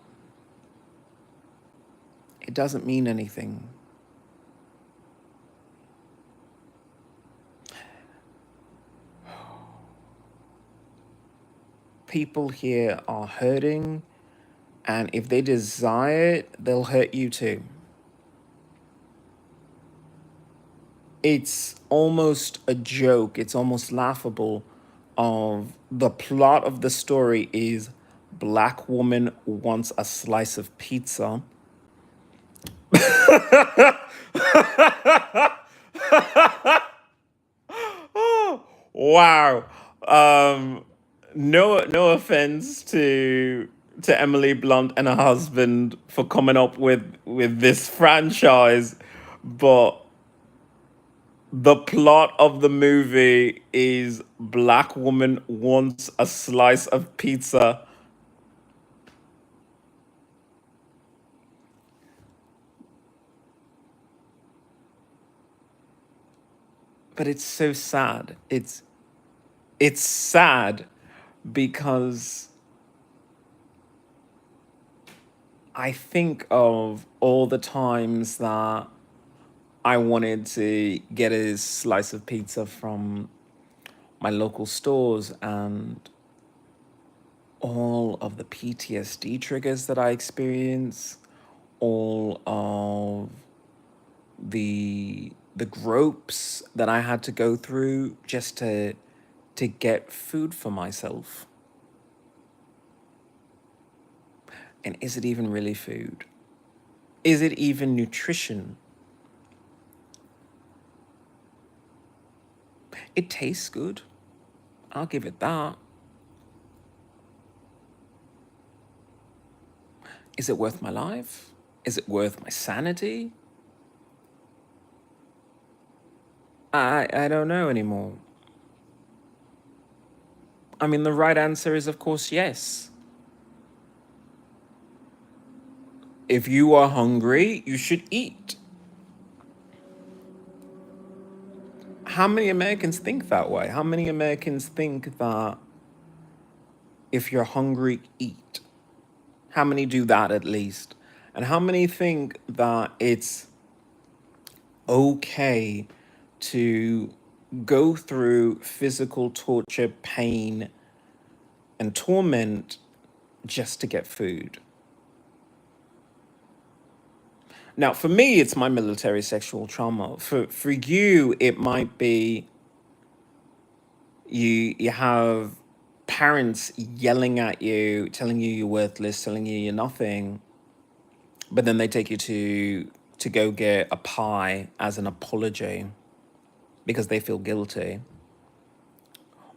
It doesn't mean anything. People here are hurting, and if they desire it, they'll hurt you too. It's almost a joke, it's almost laughable. Of the plot of the story is black woman wants a slice of pizza. Wow. No offense to Emily Blunt and her husband for coming up with this franchise, but the plot of the movie is black woman wants a slice of pizza. But it's so sad. It's sad because I think of all the times that I wanted to get a slice of pizza from my local stores, and all of the PTSD triggers that I experience, all of the gropes that I had to go through just to get food for myself. And is it even really food? Is it even nutrition? It tastes good. I'll give it that. Is it worth my life? Is it worth my sanity? I don't know anymore. I mean, the right answer is, of course, yes. If you are hungry, you should eat. How many Americans think that way? How many Americans think that if you're hungry, eat? How many do that at least? And how many think that it's okay to go through physical torture, pain, and torment just to get food? Now, for me, it's my military sexual trauma. For you, it might be you have parents yelling at you, telling you you're worthless, telling you you're nothing, but then they take you to go get a pie as an apology because they feel guilty.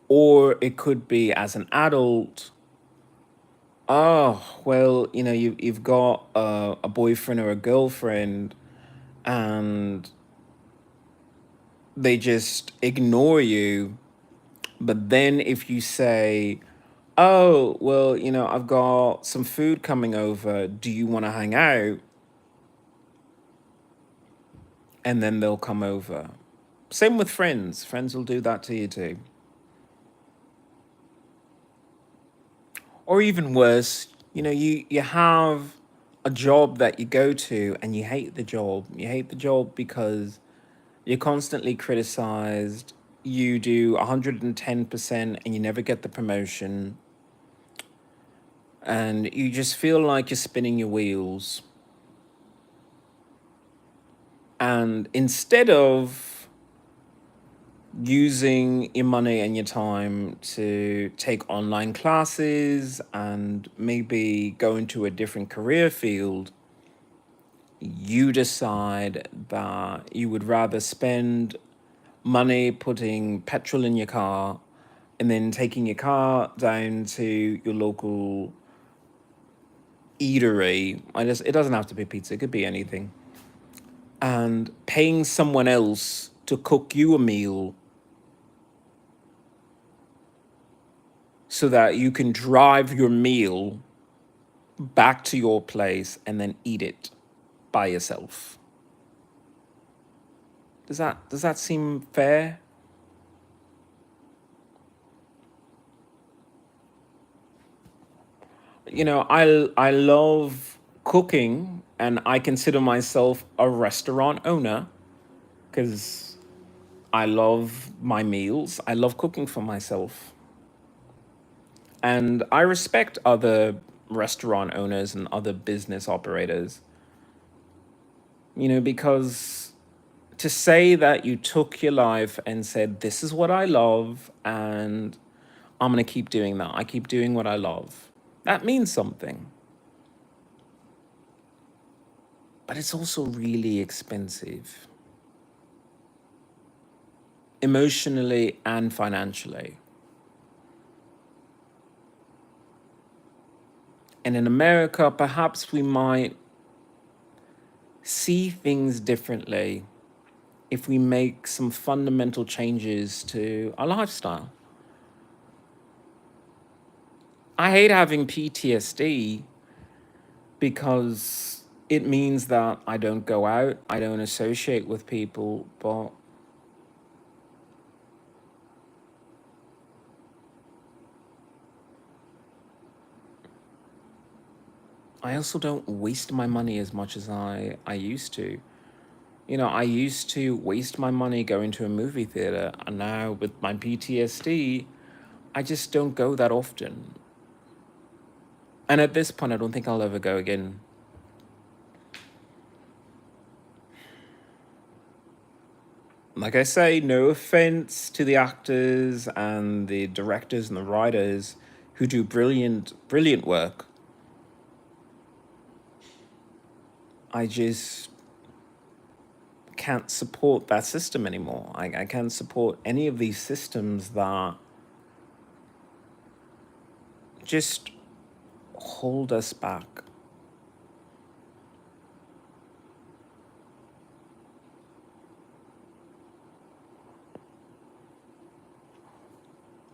Or it could be as an adult, oh, well, you've got a boyfriend or a girlfriend, and they just ignore you. But then if you say, oh, well, I've got some food coming over, do you want to hang out? And then they'll come over. Same with friends. Friends will do that to you too. Or even worse, you have a job that you go to and you hate the job. You hate the job because you're constantly criticized. You do 110% and you never get the promotion. And you just feel like you're spinning your wheels. And instead of using your money and your time to take online classes and maybe go into a different career field, you decide that you would rather spend money putting petrol in your car and then taking your car down to your local eatery. It doesn't have to be pizza, it could be anything. And paying someone else to cook you a meal so that you can drive your meal back to your place and then eat it by yourself. Does that seem fair? I love cooking, and I consider myself a restaurant owner because I love my meals. I love cooking for myself. And I respect other restaurant owners and other business operators, because to say that you took your life and said, this is what I love, and I'm going to keep doing that. I keep doing what I love. That means something. But it's also really expensive, emotionally and financially. And in America, perhaps we might see things differently if we make some fundamental changes to our lifestyle. I hate having PTSD because it means that I don't go out, I don't associate with people, but I also don't waste my money as much as I used to. I used to waste my money going to a movie theater, and now with my PTSD, I just don't go that often. And at this point, I don't think I'll ever go again. Like I say, no offense to the actors and the directors and the writers who do brilliant, brilliant work. I just can't support that system anymore. I can't support any of these systems that just hold us back.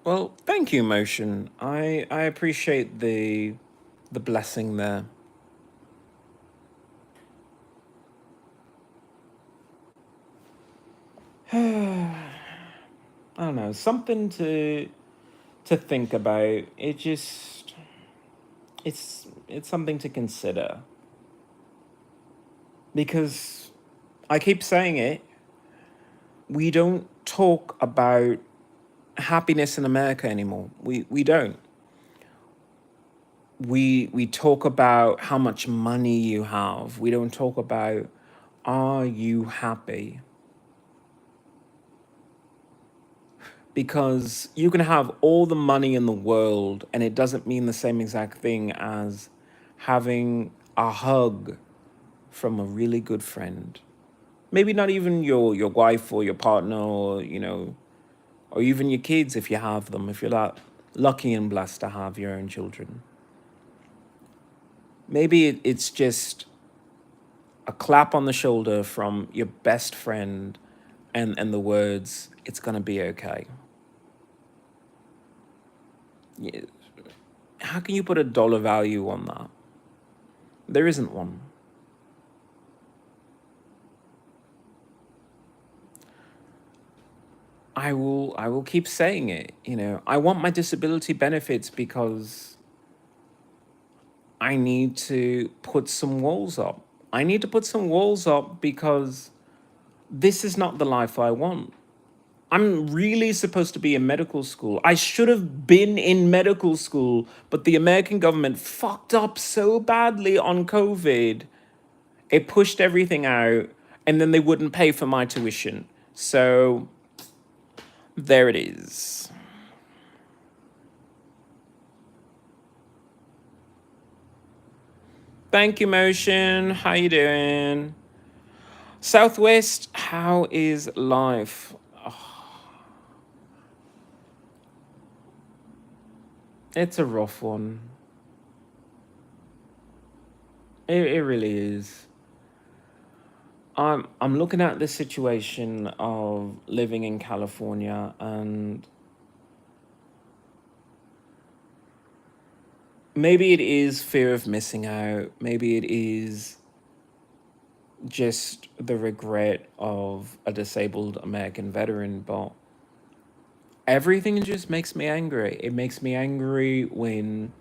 Well, thank you, Motion. I appreciate the blessing there. I don't know, something to think about. It's something to consider because I keep saying it, we don't talk about happiness in America anymore. We don't. We talk about how much money you have. We don't talk about, are you happy? Because you can have all the money in the world and it doesn't mean the same exact thing as having a hug from a really good friend. Maybe not even your wife or your partner, or or even your kids if you have them, if you're that lucky and blessed to have your own children. Maybe it's just a clap on the shoulder from your best friend, and the words, it's gonna be okay. Yeah. How can you put a dollar value on that? There isn't one. I will keep saying it. I want my disability benefits because I need to put some walls up. I need to put some walls up because this is not the life I want. I'm really supposed to be in medical school. I should have been in medical school, but the American government fucked up so badly on COVID. It pushed everything out, and then they wouldn't pay for my tuition. So there it is. Thank you, Motion. How you doing? Southwest, how is life? It's a rough one. It really is. I'm looking at the situation of living in California, and maybe it is fear of missing out. Maybe it is just the regret of a disabled American veteran, but everything just makes me angry. It makes me angry when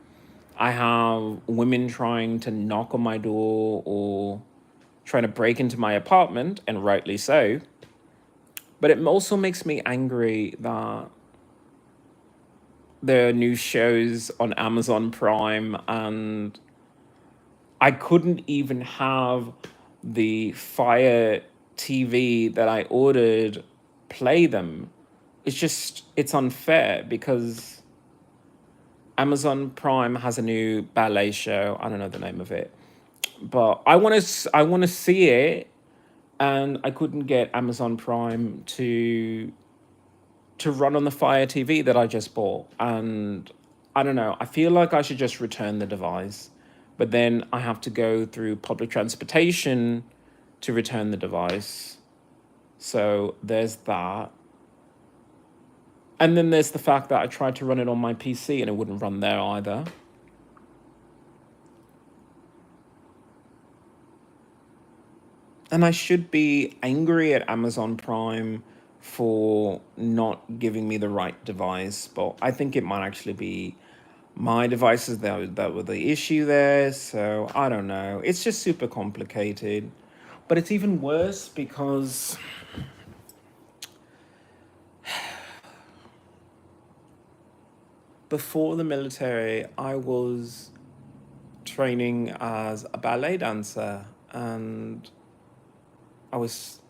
I have women trying to knock on my door or trying to break into my apartment, and rightly so. But it also makes me angry that there are new shows on Amazon Prime, and I couldn't even have the Fire TV that I ordered play them. It's unfair because Amazon Prime has a new ballet show. I don't know the name of it, but I want to see it, and I couldn't get Amazon Prime to run on the Fire TV that I just bought. And I don't know, I feel like I should just return the device, but then I have to go through public transportation to return the device. So there's that. And then there's the fact that I tried to run it on my PC and it wouldn't run there either. And I should be angry at Amazon Prime for not giving me the right device, but I think it might actually be my devices that were the issue there. So I don't know. It's just super complicated. But it's even worse because before the military, I was training as a ballet dancer, and I was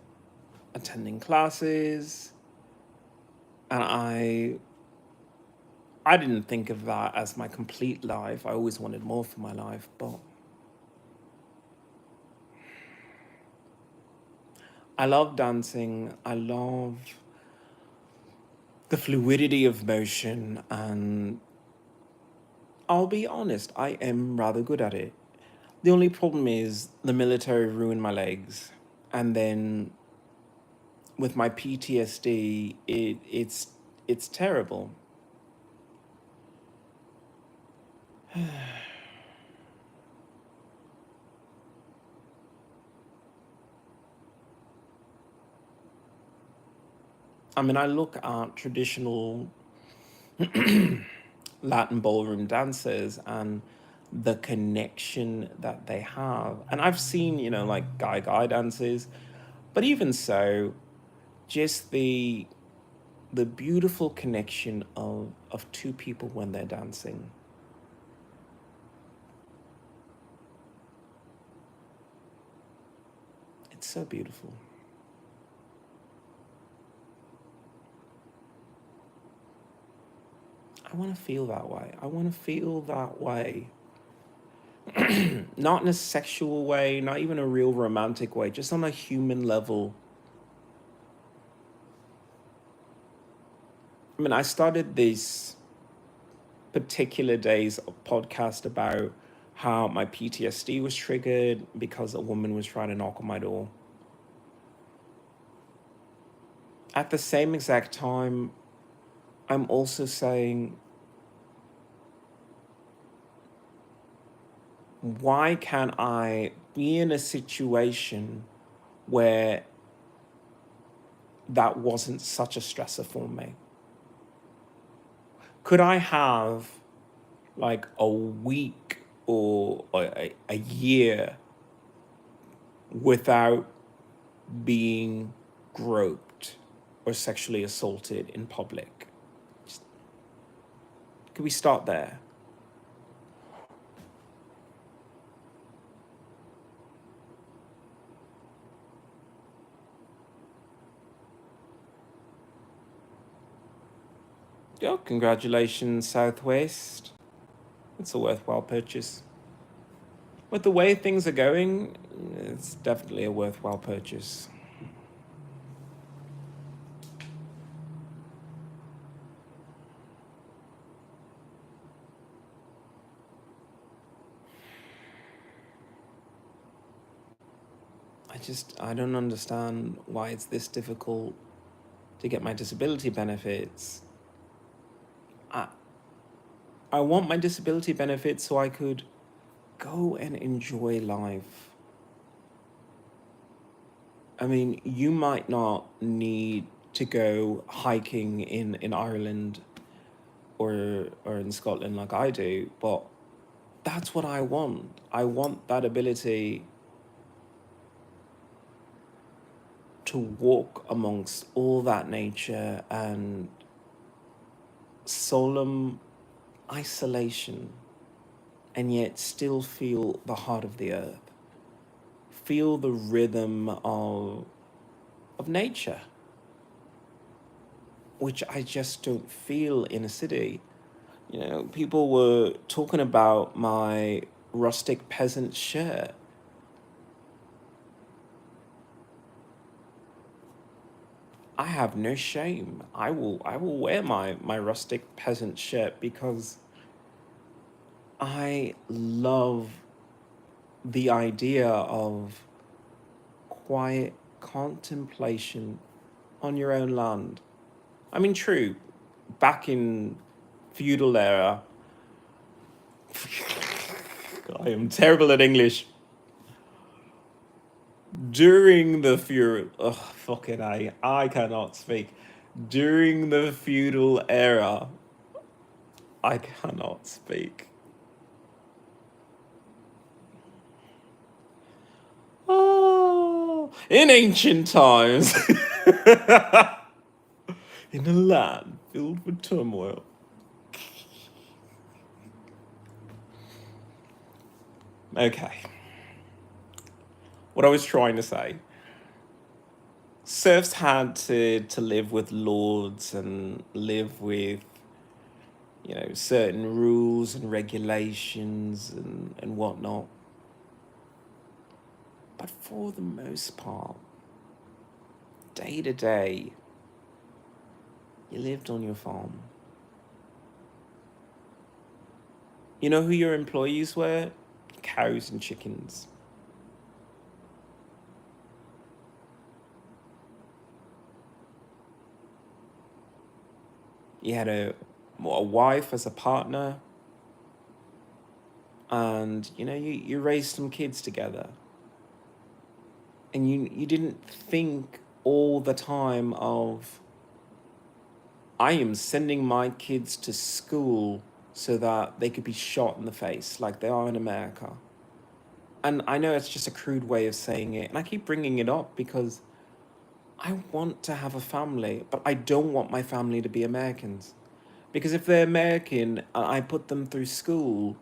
attending classes, and I didn't think of that as my complete life. I always wanted more for my life, but I love dancing. I love the fluidity of motion, and I'll be honest, I am rather good at it. The only problem is the military ruined my legs, and then with my PTSD, it's terrible. I mean, I look at traditional Latin ballroom dancers and the connection that they have. And I've seen, like guy dances, but even so, just the beautiful connection of two people when they're dancing. It's so beautiful. I want to feel that way. I want to feel that way. Not in a sexual way, not even a real romantic way, just on a human level. I mean, I started this particular days of podcast about how my PTSD was triggered because a woman was trying to knock on my door. At the same exact time, I'm also saying, why can't I be in a situation where that wasn't such a stressor for me? Could I have like a week or a year without being groped or sexually assaulted in public? Could we start there? Yeah, congratulations, Southwest. It's a worthwhile purchase. With the way things are going, it's definitely a worthwhile purchase. I don't understand why it's this difficult to get my disability benefits. I, I want my disability benefits so I could go and enjoy life. I mean, you might not need to go hiking in Ireland or in Scotland like I do, but That's what I want. I want that ability to walk amongst all that nature and solemn isolation, and yet still feel the heart of the earth, feel the rhythm of nature, which I just don't feel in a city. You know, people were talking about my rustic peasant shirt. I have no shame. I will wear my rustic peasant shirt because I love the idea of quiet contemplation on your own land. I mean, true, back in feudal era, I am terrible at English. During the feudal, oh, fucking I cannot speak. During the feudal era, I cannot speak. Oh, in ancient times, in a land filled with turmoil. Okay. What I was trying to say, serfs had to live with lords and live with, you know, certain rules and regulations and whatnot. But for the most part, day to day, you lived on your farm. You know who your employees were? Cows and chickens. You had a wife as a partner, and you know you raised some kids together, and you didn't think all the time of, I am sending my kids to school so that they could be shot in the face like they are in America. And I know it's just a crude way of saying it, and I keep bringing it up because I want to have a family, but I don't want my family to be Americans. Because if they're American and I put them through school,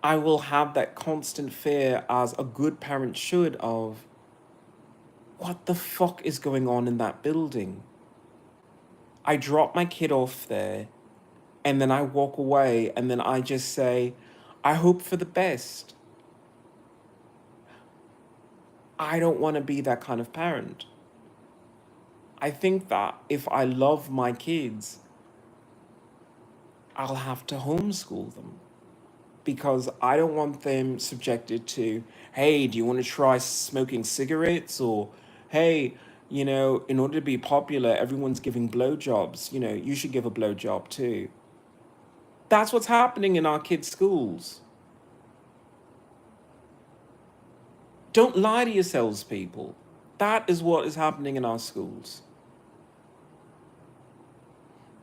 I will have that constant fear, as a good parent should, of what the fuck is going on in that building. I drop my kid off there and then I walk away and then I just say, I hope for the best. I don't want to be that kind of parent. I think that if I love my kids, I'll have to homeschool them because I don't want them subjected to, hey, do you want to try smoking cigarettes? Or, hey, you know, in order to be popular, everyone's giving blowjobs. You know, you should give a blowjob too. That's what's happening in our kids' schools. Don't lie to yourselves, people. That is what is happening in our schools.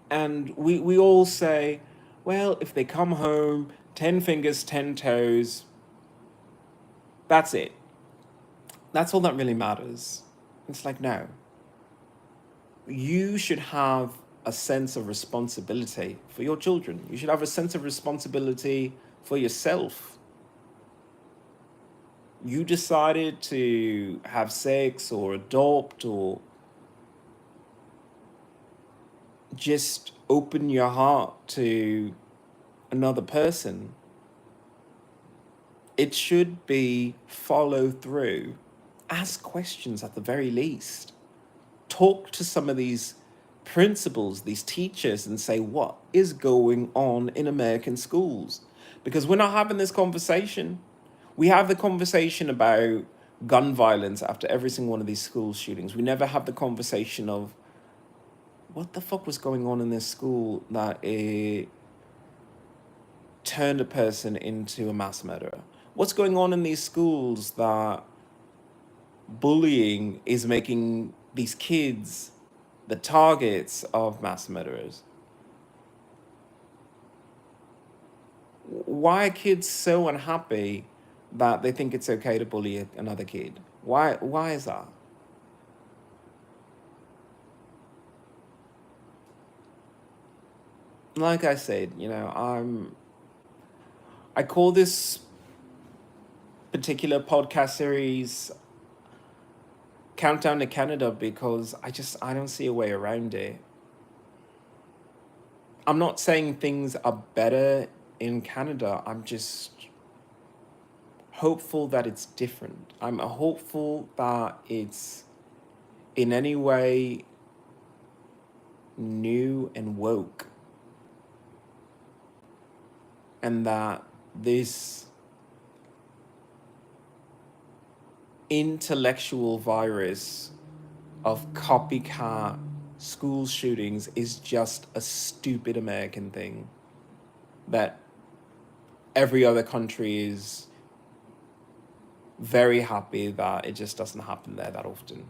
And we all say, well, if they come home, 10 fingers, 10 toes, that's it. That's all that really matters. It's like, no. You should have a sense of responsibility for your children. You should have a sense of responsibility for yourself. You decided to have sex or adopt or just open your heart to another person. It should be follow through. Ask questions at the very least. Talk to some of these principals, these teachers, and say, what is going on in American schools? Because we're not having this conversation. We have the conversation about gun violence after every single one of these school shootings. We never have the conversation of what the fuck was going on in this school that it turned a person into a mass murderer. What's going on in these schools that bullying is making these kids the targets of mass murderers? Why are kids so unhappy that they think it's okay to bully another kid? Why is that? Like I said, I call this particular podcast series Countdown to Canada because I don't see a way around it. I'm not saying things are better in Canada. I'm just hopeful that it's different. I'm hopeful that it's in any way new and woke, and that this intellectual virus of copycat school shootings is just a stupid American thing that every other country is very happy that it just doesn't happen there that often.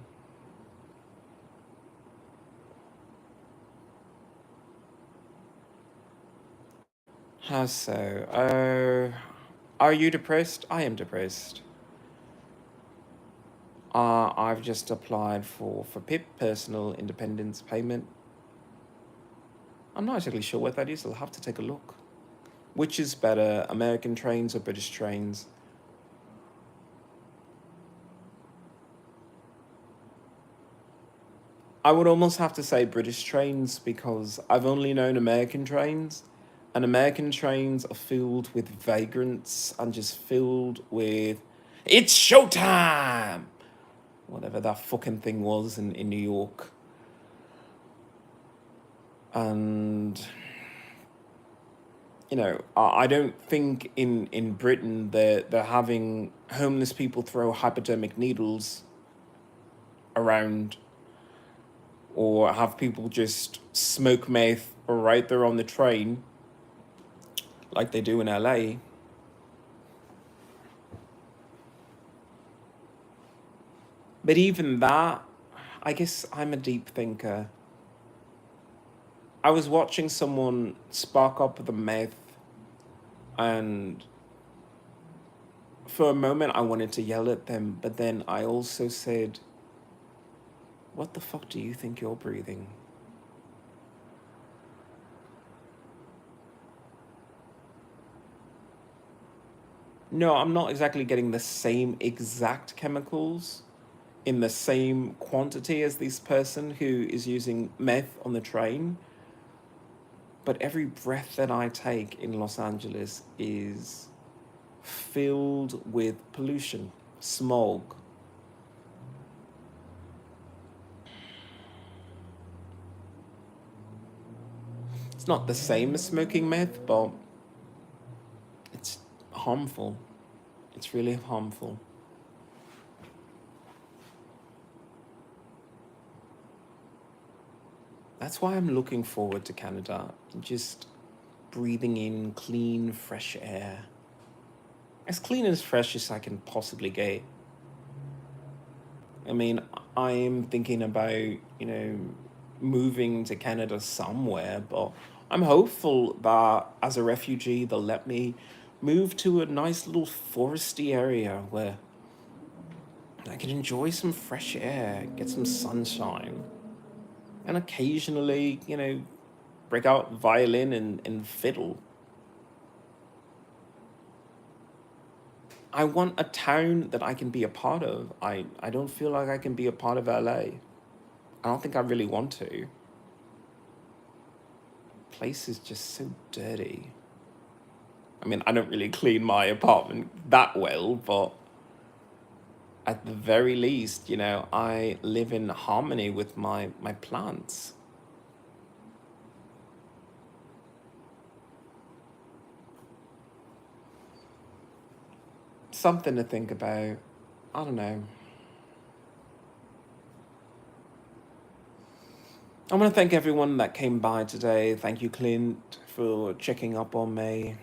How so? Are you depressed? I am depressed. I've just applied for PIP, Personal Independence Payment. I'm not exactly sure what that is. I'll have to take a look. Which is better, American trains or British trains? I would almost have to say British trains because I've only known American trains, and American trains are filled with vagrants and just filled with, it's showtime! Whatever that fucking thing was in New York. And, I don't think in Britain they're having homeless people throw hypodermic needles around or have people just smoke meth right there on the train like they do in LA. But even that, I guess I'm a deep thinker. I was watching someone spark up the meth, and for a moment I wanted to yell at them, but then I also said, what the fuck do you think you're breathing? No, I'm not exactly getting the same exact chemicals in the same quantity as this person who is using meth on the train. But every breath that I take in Los Angeles is filled with pollution, smog. It's not the same as smoking meth, but it's harmful. It's really harmful. That's why I'm looking forward to Canada, just breathing in clean, fresh air. As clean and fresh as I can possibly get. I mean, I am thinking about, moving to Canada somewhere, but I'm hopeful that as a refugee, they'll let me move to a nice little foresty area where I can enjoy some fresh air, get some sunshine, and occasionally, break out violin and fiddle. I want a town that I can be a part of. I don't feel like I can be a part of LA. I don't think I really want to. Place is just so dirty. I mean, I don't really clean my apartment that well, but at the very least, I live in harmony with my plants. Something to think about. I don't know. I want to thank everyone that came by today. Thank you, Clint, for checking up on me.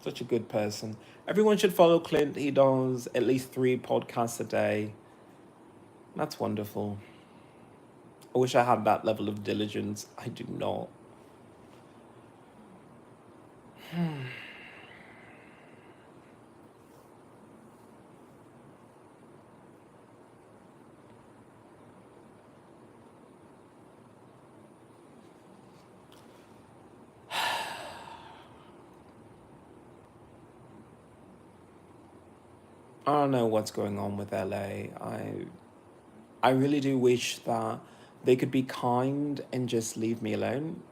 Such a good person. Everyone should follow Clint. He does at least 3 podcasts a day. That's wonderful. I wish I had that level of diligence. I do not. I don't know what's going on with LA. I really do wish that they could be kind and just leave me alone.